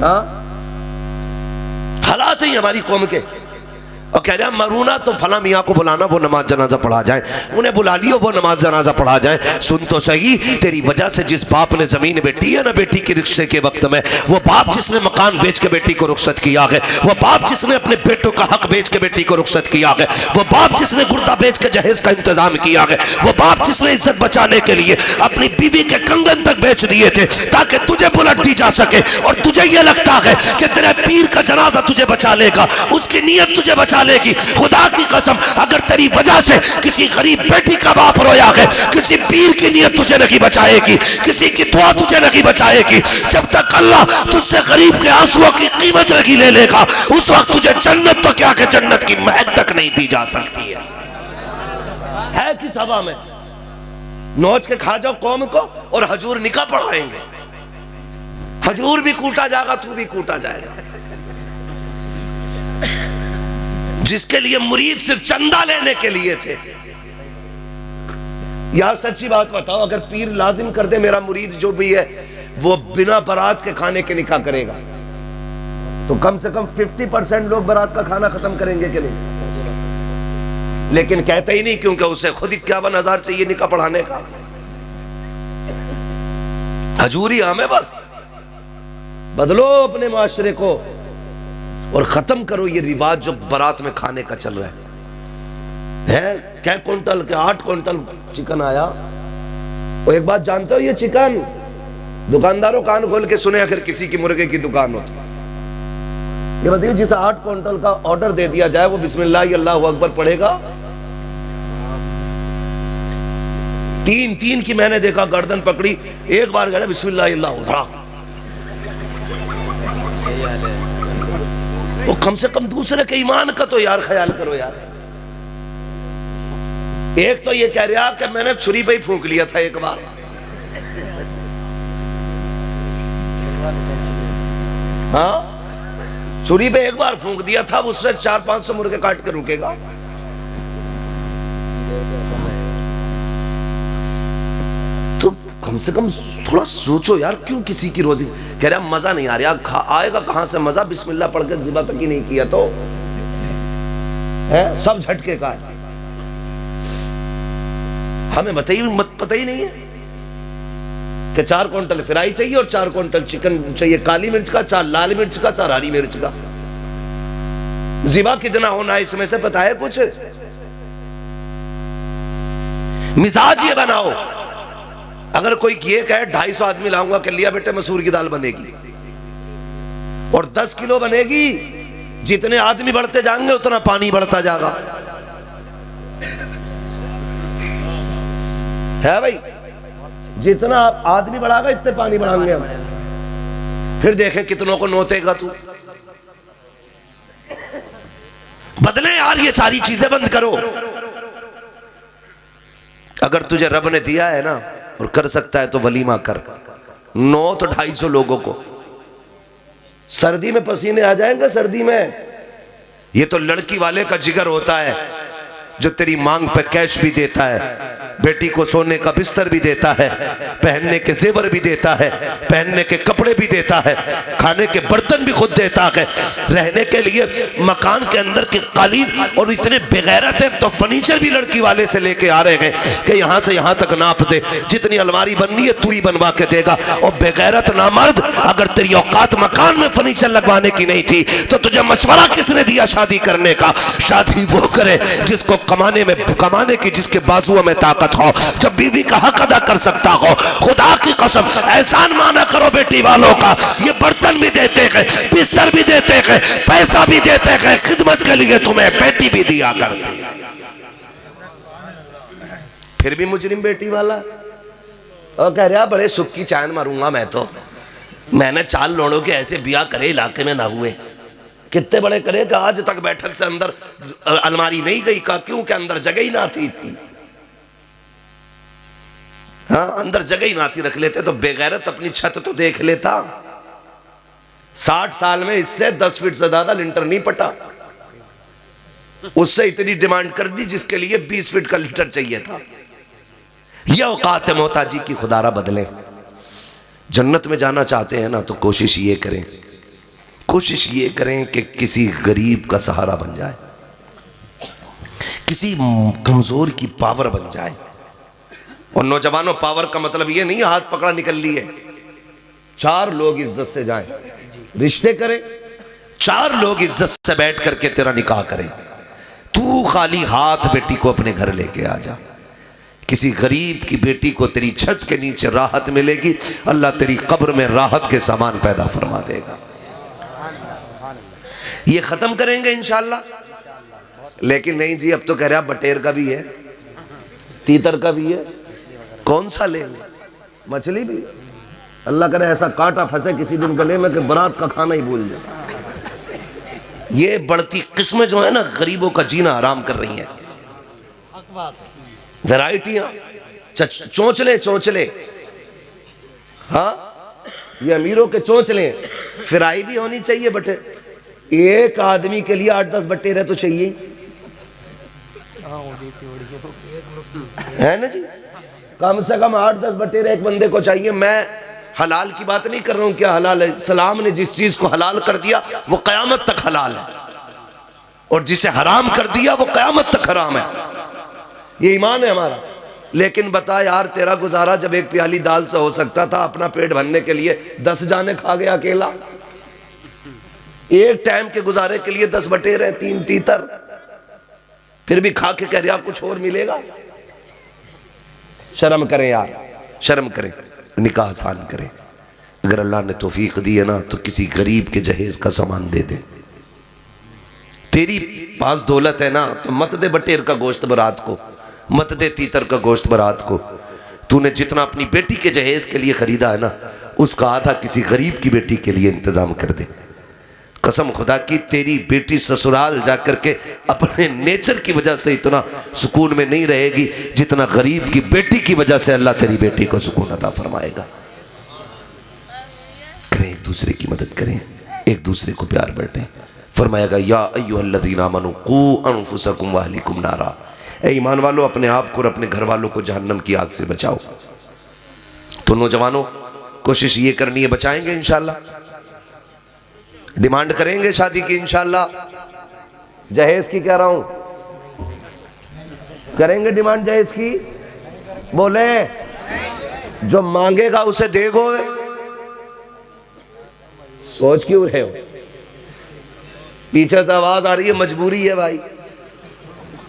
हाँ हालात ही हमारी कौम के। और कह रहा मरूना तो फला मियाँ को बुलाना, वो नमाज जनाजा पढ़ा जाए, उन्हें बुला लियो वो नमाज जनाजा पढ़ा जाए। सुन तो सही, तेरी वजह से जिस बाप ने जमीन बेटी है ना बेटी के रिक्शे के वक्त में, वो बाप जिसने मकान बेच के बेटी को रुखसत किया है, वो बाप जिसने अपने बेटों का हक बेच के बेटी को रुखसत किया है, वो बाप जिसने गुर्दा बेच के जहेज का इंतजाम किया है, वो बाप जिसने इज्जत बचाने के लिए अपनी बीवी के कंगन तक बेच दिए थे ताकि तुझे बुलट दी जा सके, और तुझे यह लगता है कि तेरे पीर का जनाजा तुझे बचा लेगा, उसकी नीयत तुझे बचा लेगी। खुदा की कसम अगर तेरी वजह से किसी गरीब बेटी का बाप रोया है, किसी पीर की नीयत तुझे नहीं बचाएगी, किसी की दुआ तुझे नहीं बचाएगी। जब तक अल्लाह तुझसे गरीब के आंसुओं की कीमत नहीं ले लेगा, उस वक्त तुझे जन्नत तो क्या कि जन्नत की महक तक नहीं दी जा सकती है किस हवा में। नोच के खा जाओ कौम को और हजूर निकाह पढ़ाएंगे, हजूर भी कूटा जाएगा, तू भी कूटा जाएगा। जिसके लिए मुरीद सिर्फ चंदा लेने के लिए थे। यार सच्ची बात बताओ, अगर पीर लाजिम कर दे मेरा मुरीद जो भी है वो बिना बारात के खाने के निकाह करेगा, तो कम से कम 50% लोग बारात का खाना खत्म करेंगे कि नहीं? लेकिन कहते ही नहीं, क्योंकि उसे खुद 51,000 चाहिए निकाह पढ़ाने का। हजूरी आम है बस। बदलो अपने माशरे को और खत्म करो ये रिवाज जो बारात में खाने का चल रहा है। क्या क्विंटल के 8 क्विंटल चिकन आया। और एक बात जानते हो, ये चिकन दुकानदारों कान खोल के सुने अगर किसी की मुर्गे की दुकान हो तो। ये बताइए जिसे 8 क्विंटल का ऑर्डर दे दिया जाए वो बिस्मिल्लाह अल्लाहु अकबर पढ़ेगा। 3 की मैंने देखा गर्दन पकड़ी, एक बार गया बिस्मिल्लाह अल्लाहु अकबर। वो कम से कम दूसरे के ईमान का तो यार ख्याल करो यार। एक तो ये कह रहा कि मैंने छुरी पे ही फूंक लिया था एक बार। हाँ छुरी पे एक बार फूंक दिया था, उससे 400-500 मुर्गे काट के रुकेगा। तो कम से कम थोड़ा सोचो यार, क्यों किसी की रोजी। कह रहा मजा नहीं आ रहा। आएगा कहां से मजा, बिस्मिल्लाह पढ़ के ज़िबा तक ही नहीं किया तो है, सब झटके का है। हमें पता ही नहीं है कि 4 क्विंटल फ्राई चाहिए और 4 क्विंटल चिकन चाहिए, काली मिर्च का, 4 लाल मिर्च का, 4 हरी मिर्च का। ज़िबा कितना होना है इसमें से पता है कुछ? मिजाज ये बनाओ, अगर कोई ये कहे 250 आदमी लाऊंगा, कह लिया बेटे मसूर की दाल बनेगी और 10 किलो बनेगी। जितने आदमी बढ़ते जाएंगे उतना पानी बढ़ता जाएगा, है भाई। जितना आदमी बढ़ागा इतने पानी बढ़ाएंगे हम। फिर देखें कितनों को नोतेगा तू। बदले यार, ये सारी चीजें बंद करो। अगर तुझे रब ने दिया है ना और कर सकता है तो वलीमा कर। 250 लोगों को, सर्दी में पसीने आ जाएंगे। सर्दी में ये तो लड़की वाले का जिगर होता है जो तेरी मांग पे कैश भी देता है, बेटी को सोने का बिस्तर भी देता है, पहनने के जेवर भी देता है, पहनने के कपड़े भी देता है, खाने के बर्तन भी खुद देता है, रहने के लिए मकान के अंदर के कालीन। और इतने बेगैरत है तो फर्नीचर भी लड़की वाले से लेके आ रहे हैं कि यहाँ से यहाँ तक नाप दे, जितनी अलमारी बननी है तू ही बनवा के देगा। और बेगैरत नामर्द, अगर तेरी औकात मकान में फर्नीचर लगवाने की नहीं थी तो तुझे मशवरा किसने दिया शादी करने का? शादी वो करे जिसको कमाने की जिसके बाजुओं में ताकत हो, जब बीवी का हक अदा कर सकता हो। खुदा की कसम एहसान माना करो बेटी वालों का। ये बर्तन भी देते हैं, बिस्तर भी देते हैं, पैसा भी देते हैं, खिदमत के लिए तुम्हें बेटी भी दिया करते। फिर भी मुजरिम बेटी वाला और कह रहा बड़े सुख की चांद मारूंगा मैं तो। मैंने 4 लोड़ों के ऐसे ब्याह करे इलाके में ना हुए। कितने बड़े करे कि आज तक बैठक से अंदर अलमारी नहीं गई का, क्यों के अंदर जगह ही ना थी। हाँ, अंदर जगह ही ना थी, रख लेते तो बेगैरत अपनी छत तो देख लेता। 60 साल में इससे 10 फीट से ज्यादा लिंटर नहीं पटा। उससे इतनी डिमांड कर दी जिसके लिए 20 फीट का लिंटर चाहिए था। यह औकात है मोहताजी की, खुदारा बदले। जन्नत में जाना चाहते हैं ना तो कोशिश ये करें कि किसी गरीब का सहारा बन जाए, किसी कमजोर की पावर बन जाए। और नौजवानों, पावर का मतलब ये नहीं हाथ पकड़ा निकल लिए। 4 लोग इज्जत से जाएं, रिश्ते करें, 4 लोग इज्जत से बैठ करके तेरा निकाह करें। तू खाली हाथ बेटी को अपने घर लेके आ जा। किसी गरीब की बेटी को तेरी छत के नीचे राहत मिलेगी, अल्लाह तेरी कब्र में राहत के सामान पैदा फरमा देगा। ये खत्म करेंगे इंशाल्लाह। लेकिन नहीं जी, अब तो कह रहा बटेर का भी है, तीतर का भी है, कौन सा लेंगे? मछली भी। अल्लाह करे ऐसा कांटा फंसे किसी दिन गले में कि बारात का खाना ही भूल जाए। ये बढ़ती किस्में जो है ना, गरीबों का जीना आराम कर रही हैं। वैरायटियां, चोंचले, हाँ, ये अमीरों के चोंचले। फ्राई भी होनी चाहिए बटे। एक आदमी के लिए 8-10 बटेर तो चाहिए, है ना जी? कम से कम 8-10 बटेर एक बंदे को चाहिए। मैं हलाल की बात नहीं कर रहा हूं, क्या हलाल है? इस्लाम ने जिस चीज को हलाल कर दिया वो कयामत तक हलाल है, और जिसे हराम कर दिया वो कयामत तक हराम है। ये ईमान है हमारा। लेकिन बता यार, तेरा गुजारा जब एक प्याली दाल से हो सकता था, अपना पेट भरने के लिए 10 जाने खा गया अकेला। एक टाइम के गुजारे के लिए 10 बटेर, 3 तीतर, फिर भी खा के कह रहे कुछ और मिलेगा। शर्म करें यार, शर्म करें, निकाह आसान करें। अगर अल्लाह ने तौफीक दी है ना तो किसी गरीब के जहेज का सामान दे दे। तेरी पास दौलत है ना तो मत दे बटेर का गोश्त बारात को, मत दे तीतर का गोश्त बारात को। तूने जितना अपनी बेटी के जहेज के लिए खरीदा है ना, उसका आधा किसी गरीब की बेटी के लिए इंतजाम कर दे। कसम खुदा की, तेरी बेटी ससुराल जाकर के अपने नेचर की वजह से इतना सुकून में नहीं रहेगी जितना गरीब की बेटी की वजह से अल्लाह तेरी बेटी को सुकून अता फरमाएगा। करें, एक दूसरे की मदद करें, एक दूसरे को प्यार बांटें। फरमाएगा या अय्युहल्लज़ीना आमनू कू अनफुसकुम व अहलिकुम नारा। ए ईमान वालों, अपने आप को और अपने घर वालों को जहन्नम की आग से बचाओ। तो नौजवानों कोशिश ये करनी है, बचाएंगे इंशाल्लाह, डिमांड करेंगे शादी की इंशाल्लाह, जहेज की कह रहा हूं, करेंगे डिमांड जहेज की? बोले जो मांगेगा उसे देगो। सोच क्यों रहे हो? पीछे से आवाज आ रही है, मजबूरी है भाई।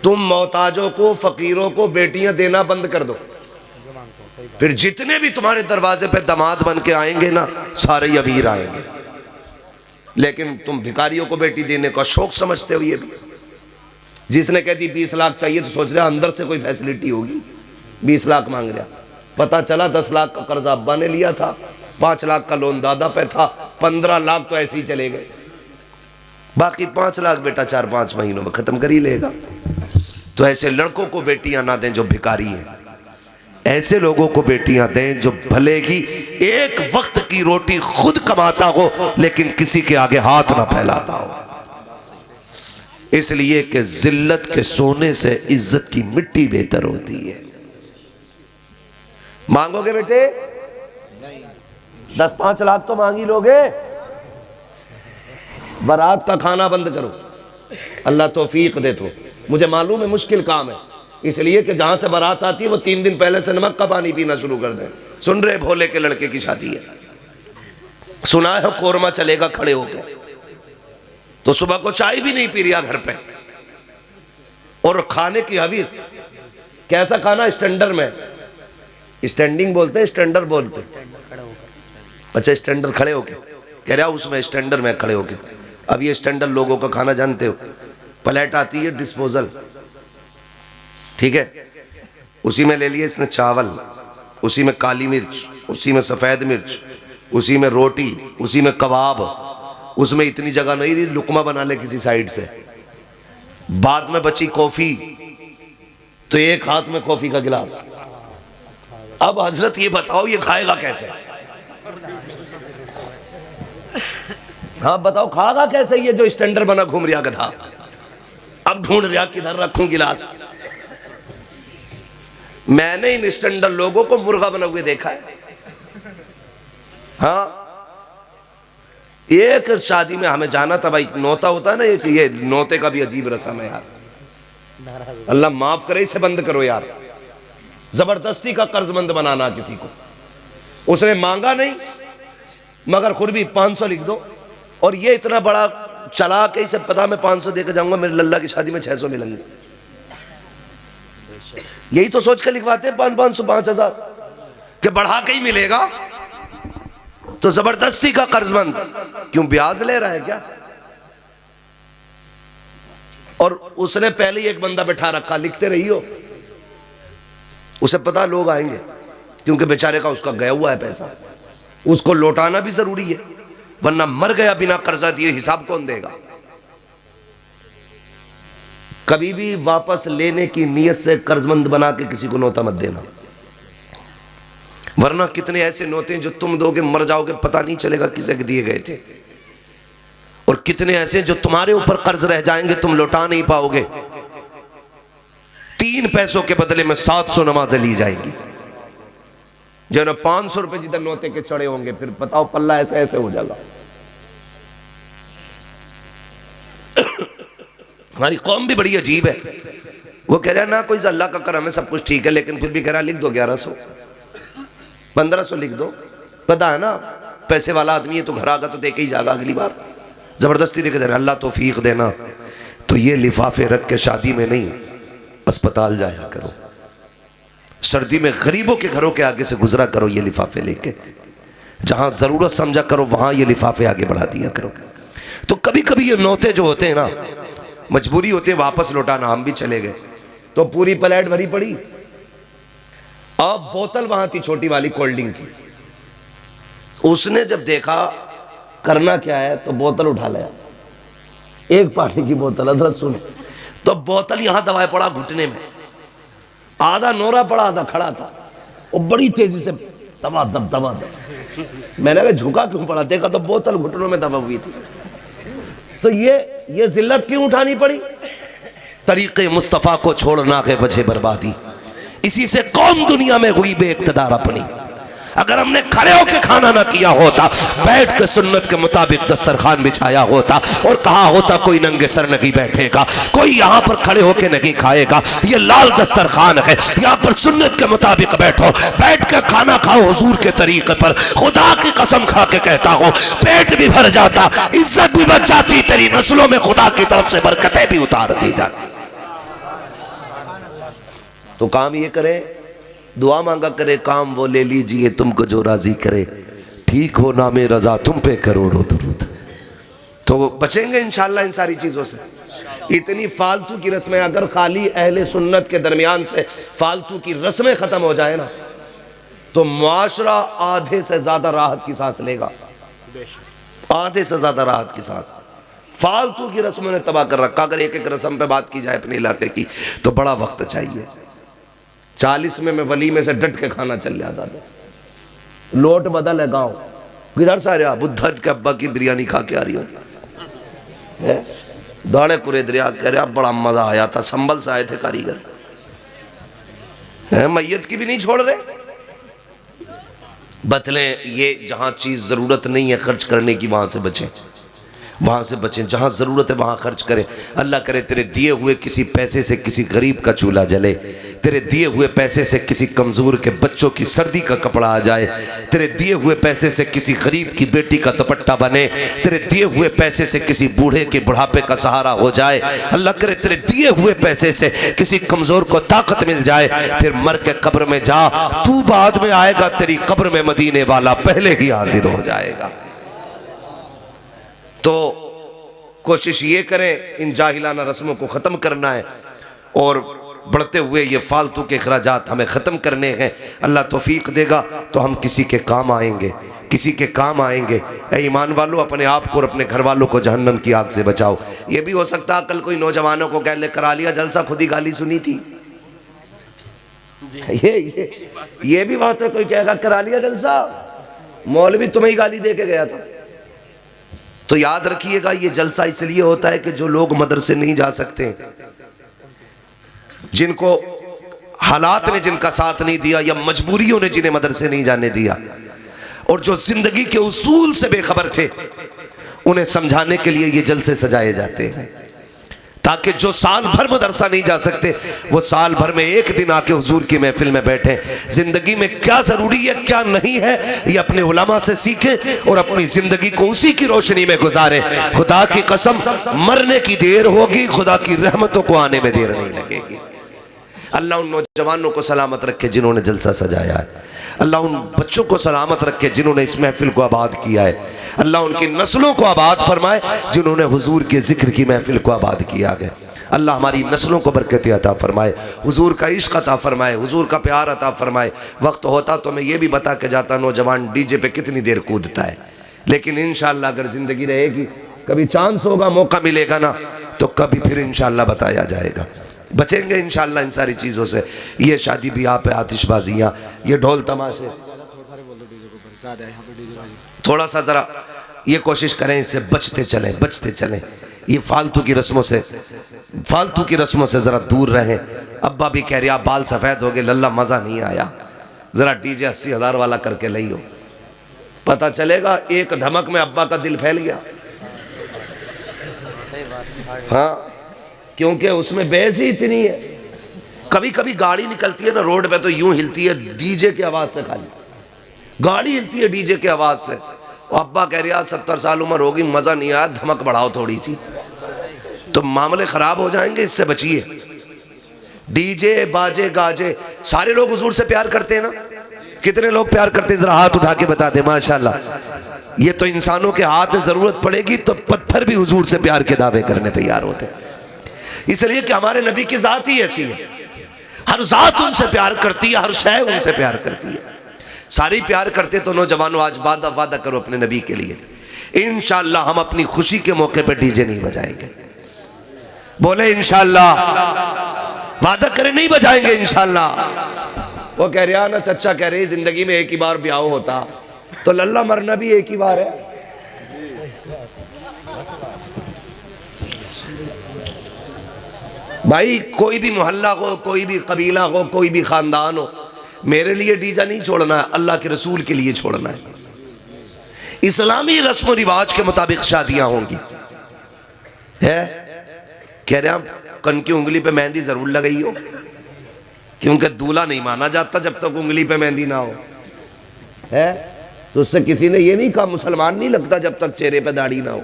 तुम मोहताजों को, फकीरों को बेटियां देना बंद कर दो, फिर जितने भी तुम्हारे दरवाजे पे दामाद बन के आएंगे ना, सारे ही अमीर आएंगे। लेकिन तुम भिखारियों को बेटी देने का शौक समझते हो। ये भी जिसने कह दी 20 लाख चाहिए तो सोच रहा अंदर से कोई फैसिलिटी होगी, 20 लाख मांग रहा। पता चला 10 लाख का कर्जा अब्बा ने लिया था, 5 लाख का लोन दादा पे था, 15 लाख तो ऐसे ही चले गए, बाकी 5 लाख बेटा 4-5 महीनों में खत्म कर ही लेगा। तो ऐसे लड़कों को बेटियां ना दें जो भिखारी हैं, ऐसे लोगों को बेटियां दें जो भले ही एक वक्त की रोटी खुद कमाता हो लेकिन किसी के आगे हाथ ना फैलाता हो। इसलिए कि जिल्लत के सोने से इज्जत की मिट्टी बेहतर होती है। मांगोगे बेटे? 10-5 लाख तो मांग ही लोगे। बारात का खाना बंद करो, अल्लाह तौफीक दे। तो मुझे मालूम है मुश्किल काम है, इसलिए कि जहां से बारात आती है वो 3 दिन पहले से नमक का पानी पीना शुरू कर दें। सुन रहे, भोले के लड़के की शादी है, सुना है कोरमा चलेगा खड़े होकर, तो सुबह को चाय भी नहीं पी रहा घर पे, और खाने की हवीस। कैसा खाना? स्टैंडर्ड में, स्टैंडिंग बोलते हैं, स्टैंडर्ड बोलते हैं। अच्छा, स्टैंडर्ड खड़े होके कह रहा, उसमें स्टैंडर्ड में खड़े होके। अब ये स्टैंडर्ड लोगों का खाना जानते हो, प्लेट आती है डिस्पोजल, ठीक है, उसी में ले लिए इसने चावल, उसी में काली मिर्च, उसी में सफ़ेद मिर्च, उसी में रोटी, उसी में कबाब, उसमें इतनी जगह नहीं रही लुकमा बना ले किसी साइड से। बाद में बची कॉफी, तो एक हाथ में कॉफी का गिलास। अब हजरत ये बताओ ये खाएगा कैसे? हाँ बताओ, खाएगा कैसे ये जो स्टैंडर्ड बना घूम रहा गधा? अब ढूंढ रहा किधर रखूं गिलास। मैंने इन स्टैंडर्ड लोगों को मुर्गा बना हुए देखा है। हाँ, एक शादी में हमें जाना था भाई, नौता होता है ना, एक ये नौते का भी अजीब रस्म है यार। अल्लाह माफ करे, इसे बंद करो यार। जबरदस्ती का कर्जमंद बनाना किसी को, उसने मांगा नहीं मगर खुद भी 500 लिख दो, और ये इतना बड़ा चला के इसे पता मैं 500 देकर जाऊंगा, मेरे लल्ला की शादी में 600 मिलेंगे। यही तो सोच के लिखवाते हैं 500, 5000 के बढ़ा के ही मिलेगा। तो जबरदस्ती का कर्जमंद क्यों? ब्याज ले रहा है क्या? और उसने पहले ही एक बंदा बैठा रखा, लिखते रहियो, उसे पता लोग आएंगे, क्योंकि बेचारे का उसका गया हुआ है पैसा, उसको लौटाना भी जरूरी है, वरना मर गया बिना कर्जा दिए, हिसाब कौन देगा? कभी भी वापस लेने की नीयत से कर्जमंद बना के किसी को नौता मत देना, वरना कितने ऐसे नौते हैं जो तुम दोगे मर जाओगे पता नहीं चलेगा किसे दिए गए थे, और कितने ऐसे जो तुम्हारे ऊपर कर्ज रह जाएंगे, तुम लौटा नहीं पाओगे। 3 पैसों के बदले में 700 नमाजें ली जाएंगी, जो ना 500 रुपए जिधर नौते के चढ़े होंगे, फिर बताओ पल्ला ऐसे ऐसे हो जाएगा। हमारी कौम भी बड़ी अजीब है, वो कह रहा है ना कोई अल्लाह का करम है, सब कुछ ठीक है, लेकिन फिर भी कह रहा लिख दो 1100 1500 लिख दो। पता है ना पैसे वाला आदमी है तो घर आगा तो देके ही जाएगा अगली बार, जबरदस्ती देके दे रहा। अल्लाह तौफीक देना। तो ये लिफाफे रख के शादी में नहीं, अस्पताल जाया करो, सर्दी में गरीबों के घरों के आगे से गुजरा करो ये लिफाफे लेके, जहां जरूरत समझा करो वहां ये लिफाफे आगे बढ़ा दिया करो। तो कभी कभी ये नौते जो होते हैं ना, मजबूरी होती है वापस लौटाना, हम भी चले गए तो पूरी प्लेट भरी पड़ी। अब बोतल वहां थी छोटी वाली कोल्ड ड्रिंक की, उसने जब देखा करना क्या है तो बोतल उठा लिया, एक पानी की बोतल। हजरत सुनो, तो बोतल यहां दबाए पड़ा घुटने में, आधा नोरा पड़ा आधा खड़ा था, वो बड़ी तेजी से दबा दब। मैंने कहा झुका क्यों पड़ा, देखा तो बोतल घुटनों में दबा हुई थी। तो ये जिल्लत क्यों उठानी पड़ी? तरीके मुस्तफ़ा को छोड़ना के वजह बर्बादी, इसी से कौम दुनिया में हुई बेइक्तदार अपनी। अगर हमने खड़े होकर खाना ना किया होता, बैठ के सुन्नत के मुताबिक दस्तरखान बिछाया होता और कहा होता कोई नंगे सर नहीं बैठेगा, कोई यहाँ पर खड़े होकर नहीं खाएगा, ये लाल दस्तरखान है, यहाँ पर सुन्नत के मुताबिक बैठो, बैठ के खाना खाओ हुजूर के तरीके पर। खुदा की कसम खा के कहता हूँ पेट भी भर जाता, इज्जत भी बच जाती, तेरी नस्लों में खुदा की तरफ से बरकतें भी उतार दी जाती। तो काम ये करे, दुआ मांगा करे, काम वो ले लीजिए तुमको जो राजी करे, ठीक हो नामे रजा तुम पे करोड़ों दुरूद। तो बचेंगे इंशाल्लाह इन सारी चीज़ों से। इतनी फालतू की रस्में, अगर खाली अहले सुन्नत के दरमियान से फालतू की रस्में ख़त्म हो जाए ना, तो मुआशरा आधे से ज़्यादा राहत की सांस लेगा, आधे से ज़्यादा राहत की सांस। फालतू की रस्मों ने तबाह कर रखा। अगर एक एक रस्म पे बात की जाए अपने इलाके की तो बड़ा वक्त चाहिए। 40 में मैं वलीमे से डट के खाना चल जाता था। लोट बदल है गांव, किधर से आ रहा? बुद्धा के अब्बा की बिरयानी खा के आ रही हो, दाड़े कुरे दरिया कह रहा बड़ा मजा आया था, संभल से आए थे कारीगर, है मैयत की भी नहीं छोड़ रहे। बतले ये जहां चीज जरूरत नहीं है खर्च करने की, वहां से बचें, वहाँ से बचें। जहाँ ज़रूरत है वहाँ खर्च करें। अल्लाह करे तेरे दिए हुए किसी पैसे से किसी गरीब का चूल्हा जले, तेरे दिए हुए पैसे से किसी कमज़ोर के बच्चों की सर्दी का कपड़ा आ जाए, तेरे दिए हुए पैसे से किसी गरीब की बेटी का दुपट्टा बने, तेरे दिए हुए पैसे से किसी बूढ़े के बुढ़ापे का सहारा हो जाए। अल्लाह करे तेरे दिए हुए पैसे से किसी कमज़ोर को ताकत मिल जाए। फिर मर के कब्र में जा, तू बाद में आएगा, तेरी कब्र में मदीने वाला पहले ही हाजिर हो जाएगा। तो कोशिश ये करें इन जाहिलाना रस्मों को ख़त्म करना है और बढ़ते हुए ये फालतू के अखराजात हमें ख़त्म करने हैं। अल्लाह तौफीक देगा तो हम किसी के काम आएंगे, किसी के काम आएंगे। ऐ ईमान वालों, अपने आप को और अपने घर वालों को जहन्नम की आग से बचाओ। ये भी हो सकता है कल कोई नौजवानों को कह ले करा लिया जलसा, खुद ही गाली सुनी थी। ये भी बात है, कोई कहेगा करा लिया जलसा, मौलवी तुम्हें ही गाली दे के गया था। तो याद रखिएगा ये जलसा इसलिए होता है कि जो लोग मदरसे नहीं जा सकते, जिनको हालात ने जिनका साथ नहीं दिया या मजबूरियों ने जिन्हें मदरसे नहीं जाने दिया, और जो जिंदगी के उसूल से बेखबर थे, उन्हें समझाने के लिए ये जलसे सजाए जाते हैं, ताकि जो साल भर मदरसा नहीं जा सकते वो साल भर में एक दिन आके हुजूर की महफिल में बैठे, जिंदगी में क्या जरूरी है क्या नहीं है ये अपने उलमा से सीखे और अपनी जिंदगी को उसी की रोशनी में गुजारे। खुदा की कसम, मरने की देर होगी, खुदा की रहमतों को आने में देर नहीं लगेगी। अल्लाह उन नौजवानों को सलामत रखे जिन्होंने जलसा सजाया है। अल्लाह उन बच्चों को सलामत रखे जिन्होंने इस महफिल को आबाद किया है। अल्लाह उनकी नस्लों को आबाद फरमाए जिन्होंने हुजूर के जिक्र की महफिल को आबाद किया है। अल्लाह हमारी नस्लों को बरकत अता फरमाए, हुजूर का इश्क अता फरमाए, हुजूर का प्यार अता फरमाए। वक्त होता तो मैं ये भी बता के जाता नौजवान डीजे पे कितनी देर कूदता है, लेकिन इंशाअल्लाह अगर ज़िंदगी रहेगी, कभी चांस होगा, मौका मिलेगा ना, तो कभी फिर इंशाअल्लाह बताया जाएगा। बचेंगे इंशाअल्लाह इन सारी चीज़ों से। ये शादी ब्याह पे आतिशबाजियाँ, ये ढोल तमाशे, थोड़ा सा ज़रा ये कोशिश करें इससे बचते चलें, बचते चलें। ये फालतू की रस्मों से, फालतू की रस्मों से ज़रा दूर रहें। अब्बा भी कह रहा बाल सफ़ेद हो गए लल्ला, मज़ा नहीं आया, ज़रा डीजे 80,000 वाला करके लई हो, पता चलेगा एक धमक में अब्बा का दिल फैल गया। हाँ, क्योंकि उसमें बहस ही इतनी है। कभी कभी गाड़ी निकलती है ना रोड पे तो यूं हिलती है डीजे की आवाज़ से, खाली गाड़ी हिलती है डीजे की आवाज़ से। अब्बा कह रहा 70 साल उम्र होगी, मज़ा नहीं आया, धमक बढ़ाओ थोड़ी सी, तो मामले ख़राब हो जाएंगे, इससे बचिए। डीजे बाजे गाजे, सारे लोग हुजूर से प्यार करते हैं ना? कितने लोग प्यार करते हैं? ज़रा हाथ उठा के बता दे माशाल्लाह। ये तो इंसानों के हाथ में ज़रूरत पड़ेगी तो पत्थर भी हुजूर से प्यार के दावे करने तैयार होते हैं, इसलिए कि हमारे नबी की ज़ात ही ऐसी है। हर ज़ात उनसे प्यार करती है, हर शय उनसे प्यार करती है। सारी प्यार करते तो नौजवानों आज वादा करो अपने नबी के लिए, इंशाअल्लाह हम अपनी खुशी के मौके पर डीजे नहीं बजाएंगे। बोले इंशाअल्लाह, वादा करें नहीं बजाएंगे इंशाअल्लाह। वो कह रहा ना सच्चा कह रही, जिंदगी में एक ही बार ब्याह होता तो लल्ला मरना भी एक ही बार है। भाई कोई भी मोहल्ला हो, कोई भी कबीला हो, कोई भी ख़ानदान हो, मेरे लिए डीजा नहीं छोड़ना है, अल्लाह के रसूल के लिए छोड़ना है। इस्लामी रस्म रिवाज के मुताबिक शादियां होंगी। है कह रहे हैं कन की उंगली पे मेहंदी जरूर लगाई हो, क्योंकि दूल्हा नहीं माना जाता जब तक उंगली पे मेहंदी ना हो। है तो उससे किसी ने ये नहीं कहा मुसलमान नहीं लगता जब तक चेहरे पे दाढ़ी ना हो।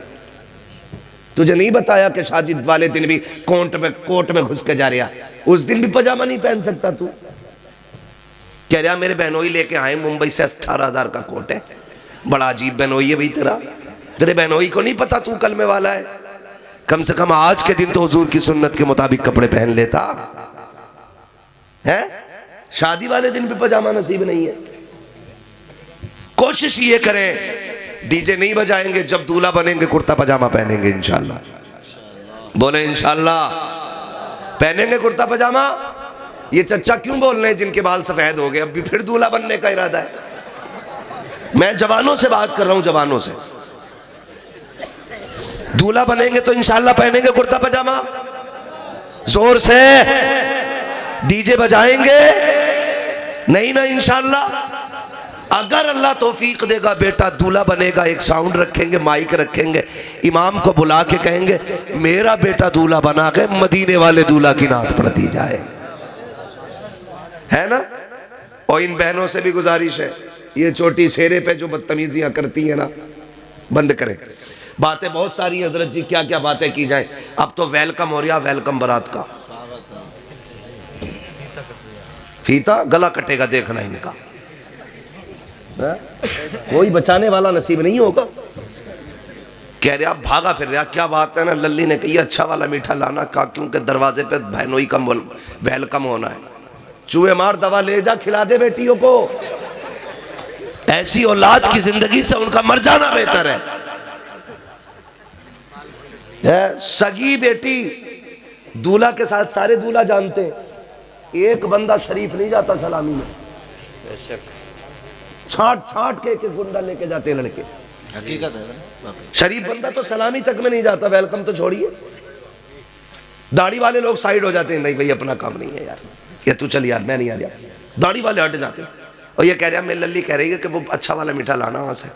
तुझे नहीं बताया कि शादी वाले दिन भी कोट में घुस के जा रहा, उस दिन भी पजामा नहीं पहन सकता तू। कह रहा मेरे बहनोई लेके आए मुंबई से 18,000 का कोट है, बड़ा अजीब बहनोई है भाई तेरे बहनोई को नहीं पता तू कलमे वाला है। कम से कम आज के दिन तो हुजूर की सुन्नत के मुताबिक कपड़े पहन लेता है। शादी वाले दिन भी पजामा नसीब नहीं है। कोशिश ये करें डीजे नहीं बजाएंगे, जब दूल्हा बनेंगे कुर्ता पजामा पहनेंगे इंशाल्लाह। बोले इंशाल्लाह पहनेंगे कुर्ता पजामा। ये चच्चा क्यों बोल रहे हैं जिनके बाल सफेद हो गए, अब भी फिर दूल्हा बनने का इरादा है? मैं जवानों से बात कर रहा हूं, जवानों से। दूल्हा बनेंगे तो इंशाल्लाह पहनेंगे कुर्ता पजामा, जोर से डीजे बजाएंगे नहीं ना इंशाल्लाह। अगर अल्लाह तौफीक देगा बेटा दूल्हा बनेगा, एक साउंड रखेंगे, माइक रखेंगे, इमाम को बुला के कहेंगे मेरा बेटा दूल्हा बना के मदीने वाले दूल्हा की नात पढ़ दी जाए, है ना। और इन बहनों से भी गुजारिश है, ये छोटी शेरे पे जो बदतमीजियां करती है ना, बंद करें। बातें बहुत सारी हैं हजरत जी, क्या क्या बातें की जाए। अब तो वेलकम हो रहा, वेलकम बारात का फीता गला कटेगा, देखना इनका। कोई बचाने वाला नसीब नहीं होगा। कह रहे आप भागा फिर रहा, क्या बात है ना। लल्ली ने कही अच्छा वाला मीठा लाना का, क्योंकि दरवाजे पे बहनोई का वेलकम होना है। चूहे मार दवा ले जा, खिला दे बेटियों को। ऐसी औलाद की जिंदगी से उनका मर जाना बेहतर है। सगी बेटी दूल्हा के साथ सारे दूल्हा जानते हैं, एक बंदा शरीफ नहीं जाता सलामी में, छाट छाट के एक गुंडा लेके जाते हैं लड़के। हकीकत है, शरीफ बंदा तो सलामी तक में नहीं जाता, वेलकम तो छोड़िए। दाढ़ी वाले लोग साइड हो जाते हैं, नहीं भाई अपना काम नहीं है यार, ये तू चल यार मैं नहीं आ रहा। दाढ़ी वाले हट जाते हैं। और ये कह रहा मेरी लल्ली कह रही है कि वो अच्छा वाला मीठा लाना वहाँ से,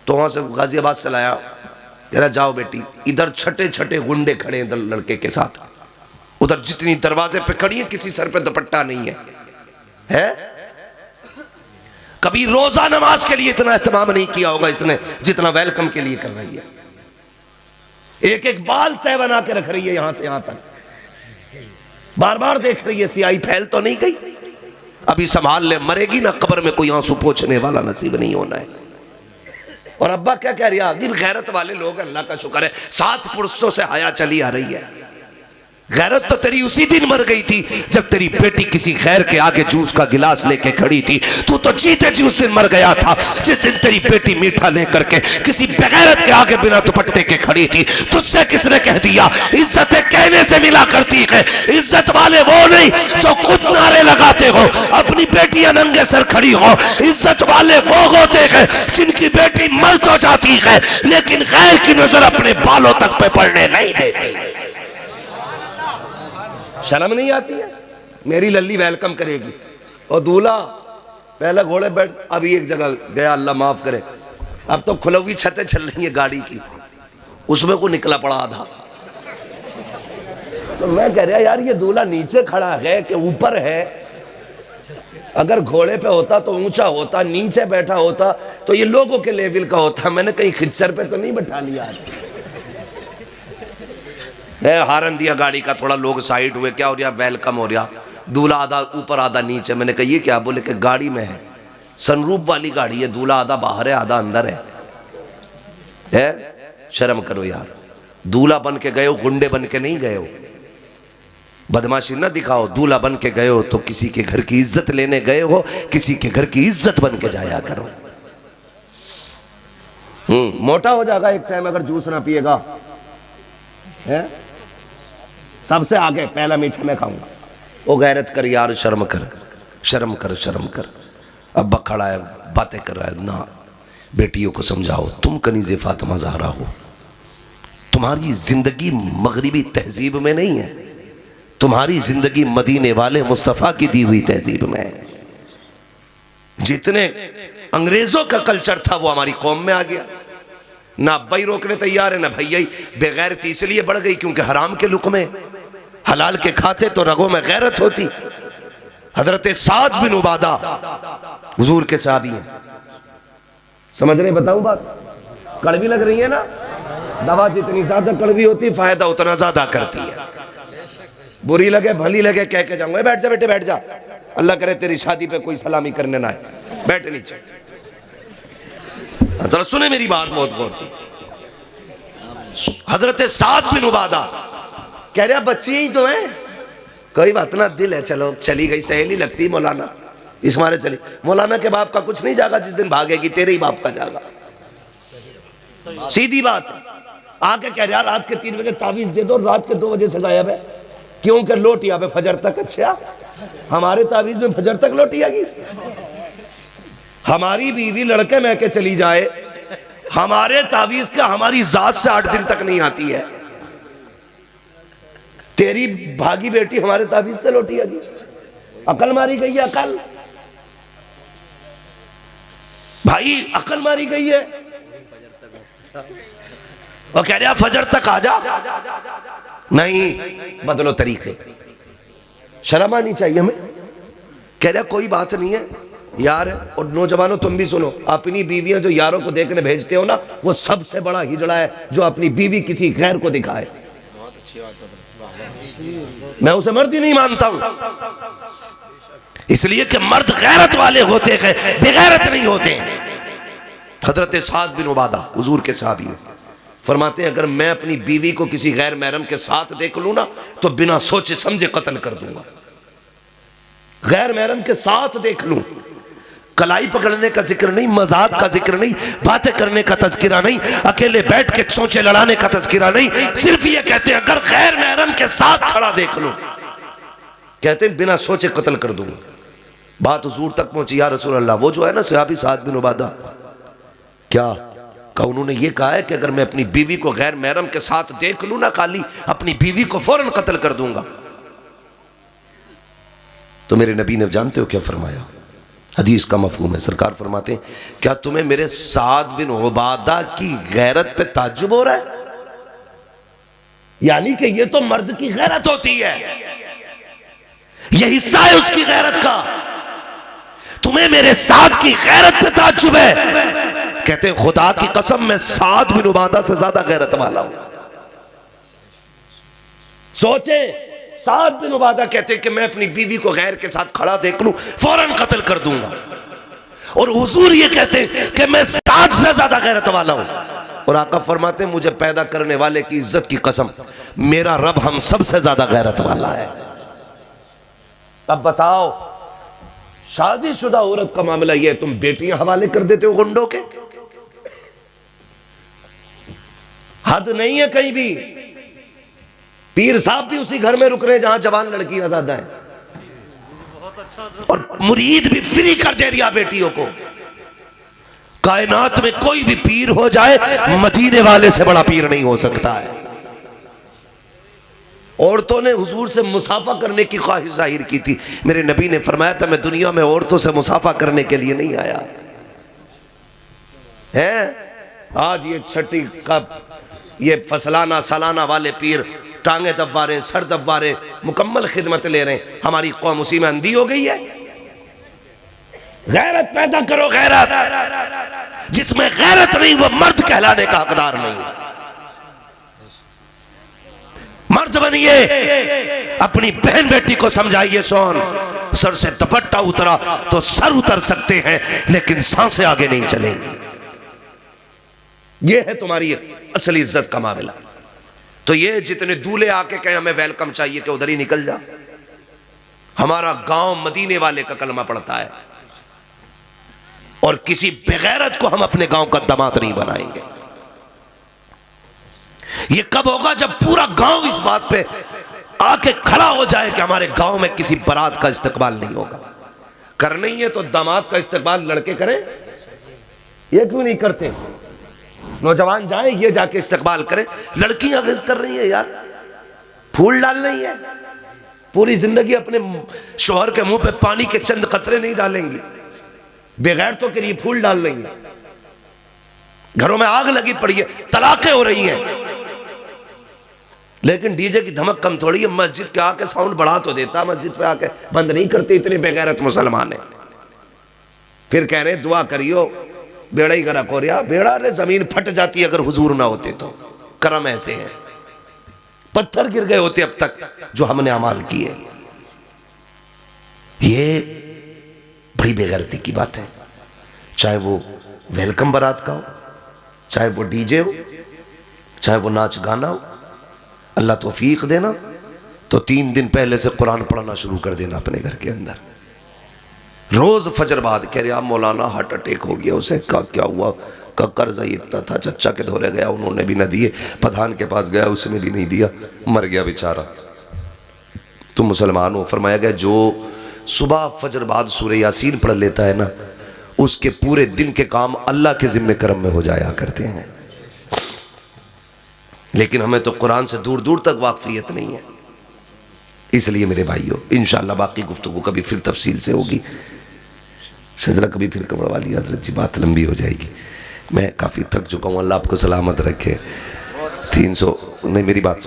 तो वहाँ से गाजियाबाद से लाया। कह रहा जाओ बेटी, इधर छठे छठे गुंडे खड़े हैं लड़के के साथ, उधर जितनी दरवाजे पे खड़ी है किसी सर पे दुपट्टा नहीं है। कभी रोजा नमाज के लिए इतना एहतमाम नहीं किया होगा इसने जितना वेलकम के लिए कर रही है। एक एक बाल तय बना के रख रही है, यहां से यहां तक, बार बार देख रही है सियाही फैल तो नहीं गई, अभी संभाल ले, मरेगी ना कब्र में कोई आंसू पोंछने वाला नसीब नहीं होना है। और अब्बा क्या कह रही है, अजीब गैरत वाले लोग, अल्लाह का शुक्र है 7 पुरुषों से हया चली आ रही है। गैरत तो तेरी उसी दिन मर गई थी जब तेरी बेटी किसी गैर के आगे जूस का गिलास लेके खड़ी थी। तू तो जीते जी उस दिन मर गया था जिस दिन तेरी बेटी मीठा लेकर के किसी बेगैरत के आगे बिना दुपट्टे के खड़ी थी। तुझसे किसने कह दिया इज्जतें कहने से मिला करती है? इज्जत वाले वो नहीं जो खुद नारे लगाते हो, अपनी बेटियां नंगे सर खड़ी हो। इज्जत वाले वो होते हैं जिनकी बेटी मर तो जाती है लेकिन गैर की नजर अपने बालों तक पे पड़ने नहीं देती। शर्म नहीं आती है? मेरी लल्ली वेलकम करेगी और दूल्हा पहले घोड़े बैठ, अभी एक जगह गया, अल्लाह माफ करे, अब तो खुलवी छतें चल रही है गाड़ी की, उसमें को निकला पड़ा आधा। तो मैं कह रहा यार ये दूल्हा नीचे खड़ा है कि ऊपर है? अगर घोड़े पे होता तो ऊंचा होता, नीचे बैठा होता तो ये लोगों के लेवल का होता। मैंने कहीं खिच्चर पे तो नहीं बैठा लिया। हारन दिया गाड़ी का, थोड़ा लोग साइड हुए, क्या हो रहा, वेलकम हो रहा, दूल्हा आधा ऊपर आधा नीचे। मैंने कहा ये क्या? बोले कि गाड़ी में है, सनरूफ वाली गाड़ी है, दूल्हा आधा बाहर है आधा अंदर है। शर्म करो यार, दूल्हा बन के गए हो, गुंडे बन के नहीं गए हो। बदमाशी ना दिखाओ, दूल्हा बन के गए हो तो किसी के घर की इज्जत लेने गए हो, किसी के घर की इज्जत बन के जाया करो। मोटा हो जाएगा एक टाइम अगर जूस ना पिएगा। है सबसे आगे पहला मीठा मैं खाऊंगा। वो गैरत कर यार, शर्म कर, शर्म कर, शर्म कर। अब्बा खड़ा है बातें कर रहा है ना, बेटियों को समझाओ तुम कनीज़े फातिमा ज़हरा हो, तुम्हारी जिंदगी मगरिबी तहजीब में नहीं है, तुम्हारी जिंदगी मदीने वाले मुस्तफ़ा की दी हुई तहजीब में है। जितने अंग्रेजों का कल्चर था वो हमारी कौम में आ गया। ना अब्बाई रोकने तैयार है ना भैया। बेगैरती इसलिए बढ़ गई क्योंकि हराम के लुक़मे, हलाल के खाते तो रगों में गैरत होती। हजरत साद बिन उबादा हुजूर के सहाबी हैं। समझ रहे, बताऊं बात? कड़वी लग रही है ना? दवा जितनी ज्यादा कड़वी होती फायदा उतना ज्यादा करती है। बुरी लगे भली लगे कह के जाऊंगा, बैठ जा बेटे बैठ जा, अल्लाह करे तेरी शादी पे कोई सलामी करने ना आए, बैठ नीचे। जरा सुने मेरी बात बहुत गौर से। हजरत साद बिन उबादा कह रहा बच्चे ही तो हैं, कोई बात ना, दिल है, चलो चली गई, सहेली लगती मौलाना, इस मारे चली। मौलाना के बाप का कुछ नहीं जागा, जिस दिन भागेगी तेरे ही बाप का जागा, सीधी बात है। आके कह रहा रात के 3 बजे तावीज दे दो, रात के 2 बजे से गायब है, क्यों कर लोटिया पे फजर तक। अच्छा, हमारे तावीज में फजर तक लोटिया की? हमारी बीवी लड़के में के चली जाए, हमारे तावीज का हमारी जात से 8 दिन तक नहीं आती है। तेरी भागी बेटी हमारे तावीज से लोटी आगी, अकल मारी गई है, अकल भाई, अकल मारी गई है। वो कह रहा फजर तक आ जा, नहीं बदलो तरीके, शर्म आनी चाहिए हमें। कह रहा कोई बात नहीं है यार। और नौजवानों तुम भी सुनो, अपनी बीवियां जो यारों को देखने भेजते हो ना, वो सबसे बड़ा हिजड़ा है जो अपनी बीवी किसी गैर को दिखाए। मैं उसे मर्द ही नहीं मानता हूं, इसलिए कि मर्द गैरत वाले होते हैं, बेगैरत नहीं होते। हजरत साद बिन उबादा हुजूर के सहाबी हैं, फरमाते हैं अगर मैं अपनी बीवी को किसी गैर महरम के साथ देख लूं ना तो बिना सोचे समझे कत्ल कर दूंगा। गैर महरम के साथ देख लूं, कलाई पकड़ने का जिक्र नहीं, मजाक का जिक्र नहीं, बातें करने का तज़किरा नहीं, अकेले बैठ के चोंचे लड़ाने का तज़किरा नहीं, सिर्फ ये कहते हैं अगर गैर महरम के साथ खड़ा देख लूं, कहते हैं बिना सोचे कत्ल कर दूंगा। बात हुजूर तक पहुंची, या रसूल अल्लाह, वो जो है ना सहाबी साद बिन उबादा, क्या उन्होंने ये कहा है कि अगर मैं अपनी बीवी को गैर महरम के साथ देख लूं ना, खाली अपनी बीवी को फौरन कत्ल कर दूंगा। तो मेरे नबी ने जानते हो क्या फरमाया? हदीस का मफहूम है, सरकार फरमाते हैं क्या तुम्हें मेरे साद बिन उबादा की गैरत पे ताज्जुब हो रहा है? यानी कि ये तो मर्द की गैरत होती है, ये हिस्सा है उसकी गैरत का, तुम्हें मेरे साद की गैरत पे ताज्जुब है? कहते हैं खुदा की कसम मैं साद बिन उबादा से ज्यादा गैरत वाला हूं। सोचे, साद बिन उबादा कहते हैं कि मैं अपनी बीवी को गैर के साथ खड़ा देख लूं फौरन कत्ल कर दूंगा, और हुजूर ये कहते हैं कि मैं साद से ज्यादा गैरत वाला हूं। और आका फरमाते हैं मुझे पैदा करने वाले की इज्जत की कसम मेरा रब हम सबसे ज्यादा गैरत वाला है। अब बताओ, शादीशुदा औरत का मामला यह है, तुम बेटियां हवाले कर देते हो गुंडों के, हद नहीं है कहीं भी। पीर साहब भी उसी घर में रुक रहे हैं जहां जवान लड़कियां ज्यादा है, और मुरीद भी फ्री कर दे दिया बेटियों को। कायनात में कोई भी पीर हो जाए मदीने वाले से बड़ा पीर नहीं हो सकता है। औरतों ने हुजूर से मुसाफा करने की ख्वाहिश जाहिर की थी, मेरे नबी ने फरमाया था मैं दुनिया में औरतों से मुसाफा करने के लिए नहीं आया है। आज ये छठी का ये फसलाना सालाना वाले पीर टांगे दबवा रहे, सर दबवा रहे, मुकम्मल खिदमत ले रहे हैं। हमारी कौम उसी में अंधी हो गई है। गैरत पैदा करो, गैरत, जिसमें गैरत नहीं वो मर्द कहलाने का हकदार नहीं है। मर्द बनिए, अपनी बहन बेटी को समझाइए, सोन सर से दुपट्टा उतरा तो सर उतर सकते हैं लेकिन सांसें आगे नहीं चलेंगी। यह है तुम्हारी असली इज्जत का मामला। तो ये जितने दूल्हे आके कहें हमें वेलकम चाहिए कि उधर ही निकल जा। हमारा गांव मदीने वाले का कलमा पड़ता है, और किसी बेगैरत को हम अपने गांव का दामाद नहीं बनाएंगे। ये कब होगा? जब पूरा गांव इस बात पे आके खड़ा हो जाए कि हमारे गांव में किसी बारात का इस्तकबाल नहीं होगा। करना ही है तो दामाद का इस्तकबाल लड़के करें, ये क्यों नहीं करते? नौजवान जाए, ये जाके इस्तकबाल करें। लड़कियां कर रही है यार, फूल डाल रही है, पूरी जिंदगी अपने शोहर के मुंह पे पानी के चंद कतरे नहीं डालेंगी। बेगैरतों के लिए फूल डाल रही है, घरों में आग लगी पड़ी है, तलाकें हो रही हैं, लेकिन डीजे की धमक कम थोड़ी है। मस्जिद के आके साउंड बढ़ा तो देता, मस्जिद पे आके बंद नहीं करते। इतने बेगैरत मुसलमान है। फिर कह रहे दुआ करियो बेड़ा ही गरक हो रहा। बेड़ा रे जमीन फट जाती अगर हुजूर ना होते तो। करम ऐसे है, पत्थर गिर गए होते अब तक जो हमने अमाल किए। ये बड़ी बेगैरती की बात है। चाहे वो वेलकम बारात का हो, चाहे वो डीजे हो, चाहे वो नाच गाना हो। अल्लाह तौफीक देना तो 3 दिन पहले से कुरान पढ़ना शुरू कर देना अपने घर के अंदर। रोज फजर बाद कह रहे मौलाना हार्ट अटैक हो गया, उसे का क्या हुआ, का कर्जा इतना था, चचा के धोरे गया उन्होंने भी ना दिए, प्रधान के पास गया उसने भी नहीं दिया, मर गया बेचारा। तुम मुसलमान हो। फरमाया गया जो सुबह फजर बाद सूरह यासीन पढ़ लेता है ना, उसके पूरे दिन के काम अल्लाह के जिम्मे करम में हो जाया करते हैं। लेकिन हमें तो कुरान से दूर दूर तक वाकफियत नहीं है। इसलिए मेरे भाइयों इंशाअल्लाह बाकी गुफ्तगू कभी फिर तफसील से होगी। शजरा कभी फिर कब्र वाली हजरत जी, बात लंबी हो जाएगी। मैं काफ़ी थक चुका हूँ, अल्लाह आपको सलामत रखे। 300 नहीं, मेरी बात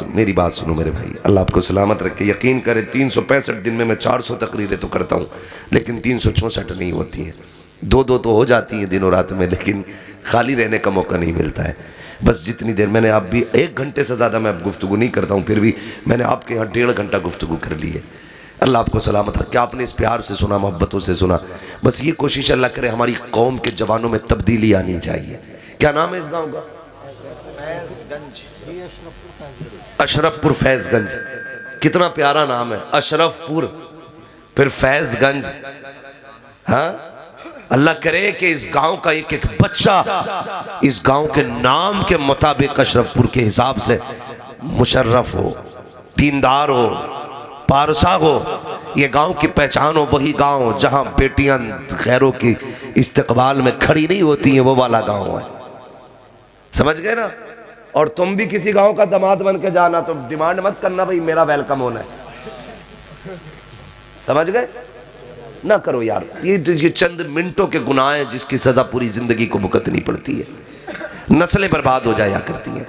सुनो मेरे भाई, अल्लाह आपको सलामत रखे। यकीन करें 365 दिन में मैं 400 तकरीरें तो करता हूँ, लेकिन 364 नहीं होती हैं। 2-2 तो हो जाती हैं दिनों रात में, लेकिन खाली रहने का मौका नहीं मिलता है। बस जितनी देर मैंने आप भी 1 घंटे से ज़्यादा मैं अब गुफ्तगू नहीं करता हूँ, फिर भी मैंने आपके यहाँ 1.5 घंटा गुफ्तगू कर ली है। अल्लाह आपको सलामत रखे। आपने इस प्यार से सुना, मोहब्बतों से सुना। बस ये कोशिश अल्लाह करे हमारी कौम के जवानों में तब्दीली आनी चाहिए। क्या नाम है इस गाँव का? अशरफपुर फैज़गंज। कितना प्यारा नाम है, अशरफपुर फिर फैज़गंज। हाँ, अल्लाह करे कि इस गांव का एक एक बच्चा इस गांव के नाम के मुताबिक अशरफपुर के हिसाब से मुशर्रफ हो, दीनदार हो, पारसा हो। ये गांव की पहचान हो, वही गांव जहां बेटियां गैरों की इस्तकबाल में खड़ी नहीं होती हैं, वो वाला गांव है। समझ गए ना? और तुम भी किसी गांव का दामाद बन के जाना तो डिमांड मत करना भाई मेरा वेलकम होना है। समझ गए ना? करो यार, ये चंद मिनटों के गुनाह हैं जिसकी सजा पूरी जिंदगी को भुगतनी पड़ती है, नस्लें बर्बाद हो जाया करती हैं।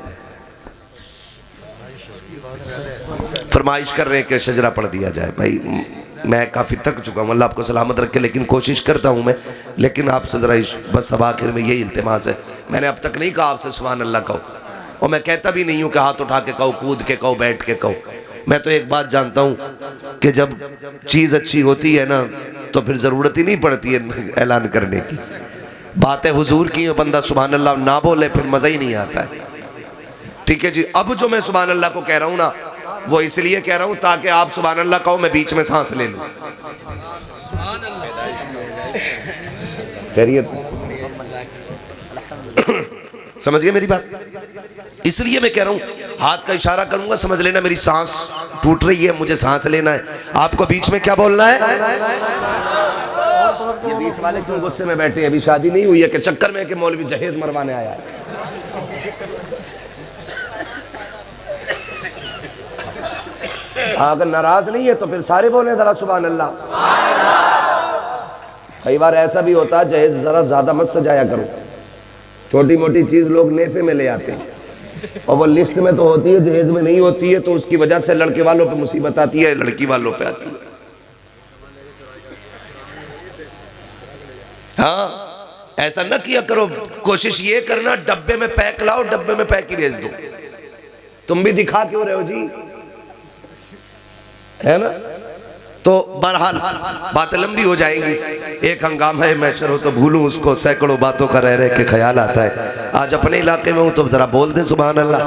फरमाइश कर रहे हैं कि शजरा पढ़ दिया जाए। भाई मैं काफ़ी थक चुका हूँ, अल्लाह आपको सलामत रखे, लेकिन कोशिश करता हूँ मैं। लेकिन आपसे ज़रा बस अब आखिर में यही इल्तिमास है, मैंने अब तक नहीं कहा आपसे सुभान अल्लाह कहो, और मैं कहता भी नहीं हूँ कि हाथ उठा के कहो, कूद के कहो, बैठ के कहो। मैं तो एक बात जानता हूँ कि जब चीज़ अच्छी होती है ना तो फिर ज़रूरत ही नहीं पड़ती है ऐलान करने की। बातें हुजूर की है, बंदा सुभान अल्लाह ना बोले फिर मज़ा ही नहीं आता है। ठीक है जी। अब जो मैं सुभान अल्लाह को कह रहा हूँ ना, वो इसलिए कह रहा हूँ ताकि आप सुभान अल्लाह कहो, मैं बीच में सांस ले लूँ। खैरियत? समझ गए मेरी बात? इसलिए मैं कह रहा हूँ, हाथ का इशारा करूंगा समझ लेना मेरी सांस टूट रही है, मुझे सांस लेना है। आपको बीच में क्या बोलना है? ये बीच वाले क्यों गुस्से में बैठे हैं? अभी शादी नहीं हुई है कि चक्कर में कि मौलवी जहेज मरवाने आया है? अगर नाराज नहीं है तो फिर सारे बोले जरा सुभान अल्लाह। कई बार ऐसा भी होता है, जहेज जरा ज्यादा मत सजाया करो, छोटी मोटी चीज लोग नेफे में ले आते हैं और वो लिस्ट में तो होती है, जहेज में नहीं होती है, तो उसकी वजह से लड़के वालों पे मुसीबत आती है, लड़की वालों पे आती है। हाँ, ऐसा न किया करो। कोशिश ये करना डब्बे में पैक लाओ, डब्बे में पैक ही भेज दो। तुम भी दिखा क्यों रहे हो जी, है ना? तो बहरहाल बातें लंबी हो जाएंगी। एक हंगामा है, मैशर हो तो भूलूं उसको, सैकड़ों बातों का रह के ख्याल आता है। आज अपने इलाके में हूं तो जरा बोल दे सुभान अल्लाह।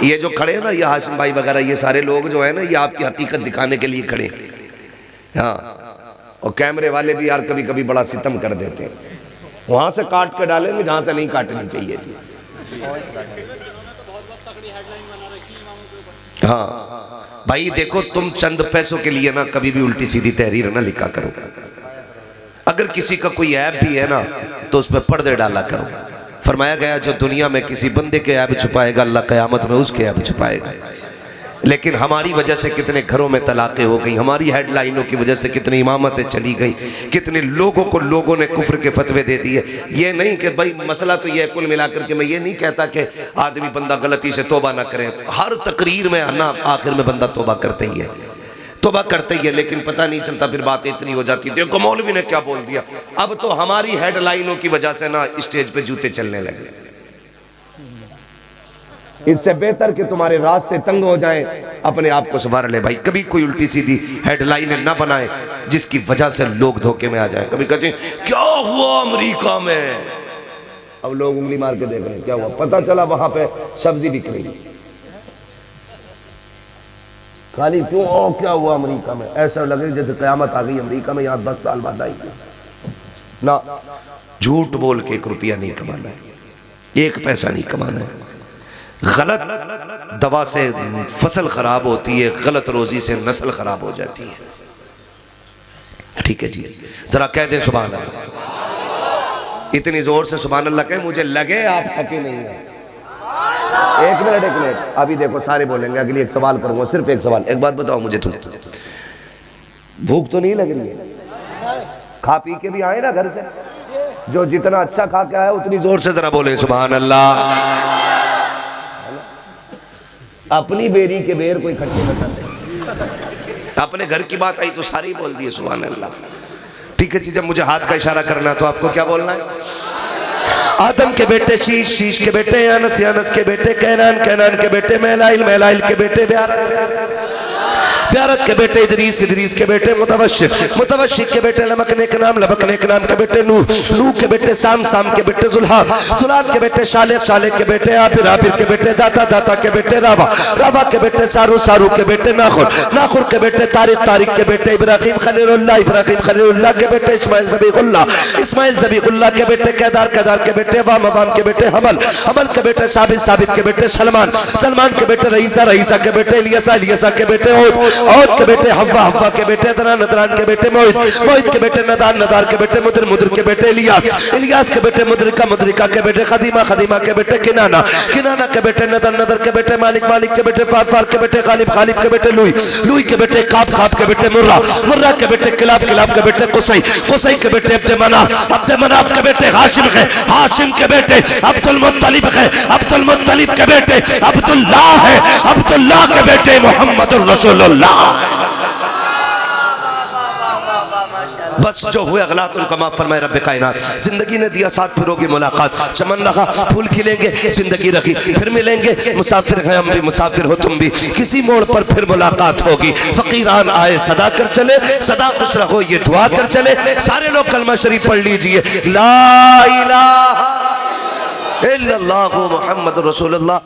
ये जो खड़े हैं ना, ये हाशिम भाई वगैरह, ये सारे लोग जो है ना, ये आपकी हकीकत दिखाने के लिए खड़े। हाँ, और कैमरे वाले भी यार कभी कभी बड़ा सितम कर देते हैं, वहां से काट के डालेंगे जहां से नहीं काटनी चाहिए थी। हाँ भाई देखो, तुम चंद पैसों के लिए ना कभी भी उल्टी सीधी तहरीर ना लिखा करो। अगर किसी का कोई ऐब भी है ना तो उस पर पर्दे डाला करो। फरमाया गया जो दुनिया में किसी बंदे के ऐब छुपाएगा, अल्लाह क़यामत में उसके ऐब छुपाएगा। लेकिन हमारी वजह से कितने घरों में तलाक़ें हो गई, हमारी हेडलाइनों की वजह से कितनी इमामतें चली गई, कितने लोगों ने कुफ्र के फतवे दे दिए। ये नहीं कि भाई मसला तो ये कुल मिलाकर के मैं ये नहीं कहता कि आदमी बंदा गलती से तौबा ना करे, हर तकरीर में आना आखिर में बंदा तौबा करते ही है, तौबा करते ही है, लेकिन पता नहीं चलता फिर बातें इतनी हो जाती। देखो मौलवी ने क्या बोल दिया, अब तो हमारी हेडलाइनों की वजह से ना स्टेज पे जूते चलने लगे। इससे बेहतर कि तुम्हारे रास्ते तंग हो जाएं, अपने आप को संवार ले भाई। कभी कोई उल्टी सीधी हेडलाइनें ना बनाए जिसकी वजह से लोग धोखे में आ जाएं। कभी कहते हैं क्या हुआ अमेरिका में, अब लोग उंगली मार के देख रहे हैं क्या हुआ, पता चला वहां पे सब्जी बिक रही, खाली क्यों ओ क्या हुआ अमेरिका में, ऐसा लगे जैसे कयामत आ गई अमेरिका में, यहाँ 10 साल बाद आई ना। झूठ बोल के 1 रुपया नहीं कमाना है, 1 पैसा नहीं कमाना है। गलत दवा से फसल खराब होती है, गलत रोजी से नस्ल खराब हो जाती है। ठीक है जी, जरा कह दे सुभान अल्लाह, इतनी जोर से सुभान अल्लाह कहे मुझे लगे आप थके नहीं है। 1 मिनट अभी देखो सारे बोलेंगे, अगली एक सवाल करूंगा, सिर्फ एक सवाल। एक बात बताओ मुझे, तुम भूख तो नहीं लग रही है? खा पी के भी आए ना घर से, जो जितना अच्छा खा के आया उतनी जोर से जरा बोले सुभान अल्लाह। अपनी बेरी के बेर कोई खट्टे न करते, अपने घर की बात आई तो सारी बोल दिए सुभान अल्लाह। ठीक है जी, जब मुझे हाथ का इशारा करना तो आपको क्या बोलना है? आदम के बेटे शीश, शीश के बेटे अनस, अनस के बेटे कैनान, कैनान के बेटे महलाइल, महलाइल के बेटे प्यारत के बेटे इदरीस, इदरीस के बेटे मुतवशिर, मुतवशिर के बेटे लमकने के नाम, लमकने के नाम के बेटे नूह, नूह के बेटे साम, साम के बेटे जुल्हाद, जुल्हाद के बेटे शालेक, शालेक के बेटे आबिर, आबिर के बेटे दाता, दाता के बेटे रावा, रावा के बेटे सारू, सारू के बेटे नाखुर, नाखुर के बेटे तारिक, तारिक के बेटे इब्राहिम खलीलुल्लाह, इब्राहिम खलीलुल्लाह के बेटे इस्माइल ज़बीहुल्लाह, इस्माइल ज़बीहुल्लाह के बेटे केदार, केदार के बेटे वाम, वाम के बेटे हमल, हमल के बेटे साबित, साबित के बेटे सलमान, सलमान के बेटे रईसा, रईसा के बेटे इलियासा, इलियासा के बेटे औद के बेटे हव्वा, हव्वा के बेटे अदनान, अदनान के बेटे मोहित, मोहित के बेटे नदान, नदार के बेटे मुदर, मुदर के बेटे इलियास, इलियास के बेटे मुदरिका, मुदरिका के बेटे खदीमा, खदीमा के बेटे किनाना, किनाना के बेटे नदर, नदर के बेटे मालिक, मालिक के बेटे फार, फार के बेटे गालिब, गालिब के बेटे लुई, लुई के बेटे काब, काब के बेटे मुर्रा, मुर्रा के बेटे किलाब, किलाब के बेटे कुसई, कुसई के बेटे अब्द मनाफ, अब्द मनाफ के बेटे हाशिम है, हाशिम के बेटे अब्दुल मुत्तलिब है, अब्दुल मुत्तलिब के बेटे अब्दुल्लाह है, अब्दुल्लाह के बेटे मोहम्मदुर रसूलुल्लाह। बस जो हुए अगलातुल कमा फरमाए रब्बे कायनात। जिंदगी ने दिया साथ फिर होगी मुलाकात, चमन रखा फूल खिलेंगे, जिंदगी रखी फिर मिलेंगे, मुसाफिर हैं हम भी, मुसाफिर हो तुम भी, किसी मोड़ पर फिर मुलाकात होगी। फकीरान आए सदा कर चले, सदा खुश रहो ये दुआ कर चले। सारे लोग कलमा शरीफ पढ़ लीजिए, ला इलाहा इल्लल्लाहु मुहम्मदुर रसूलुल्लाह।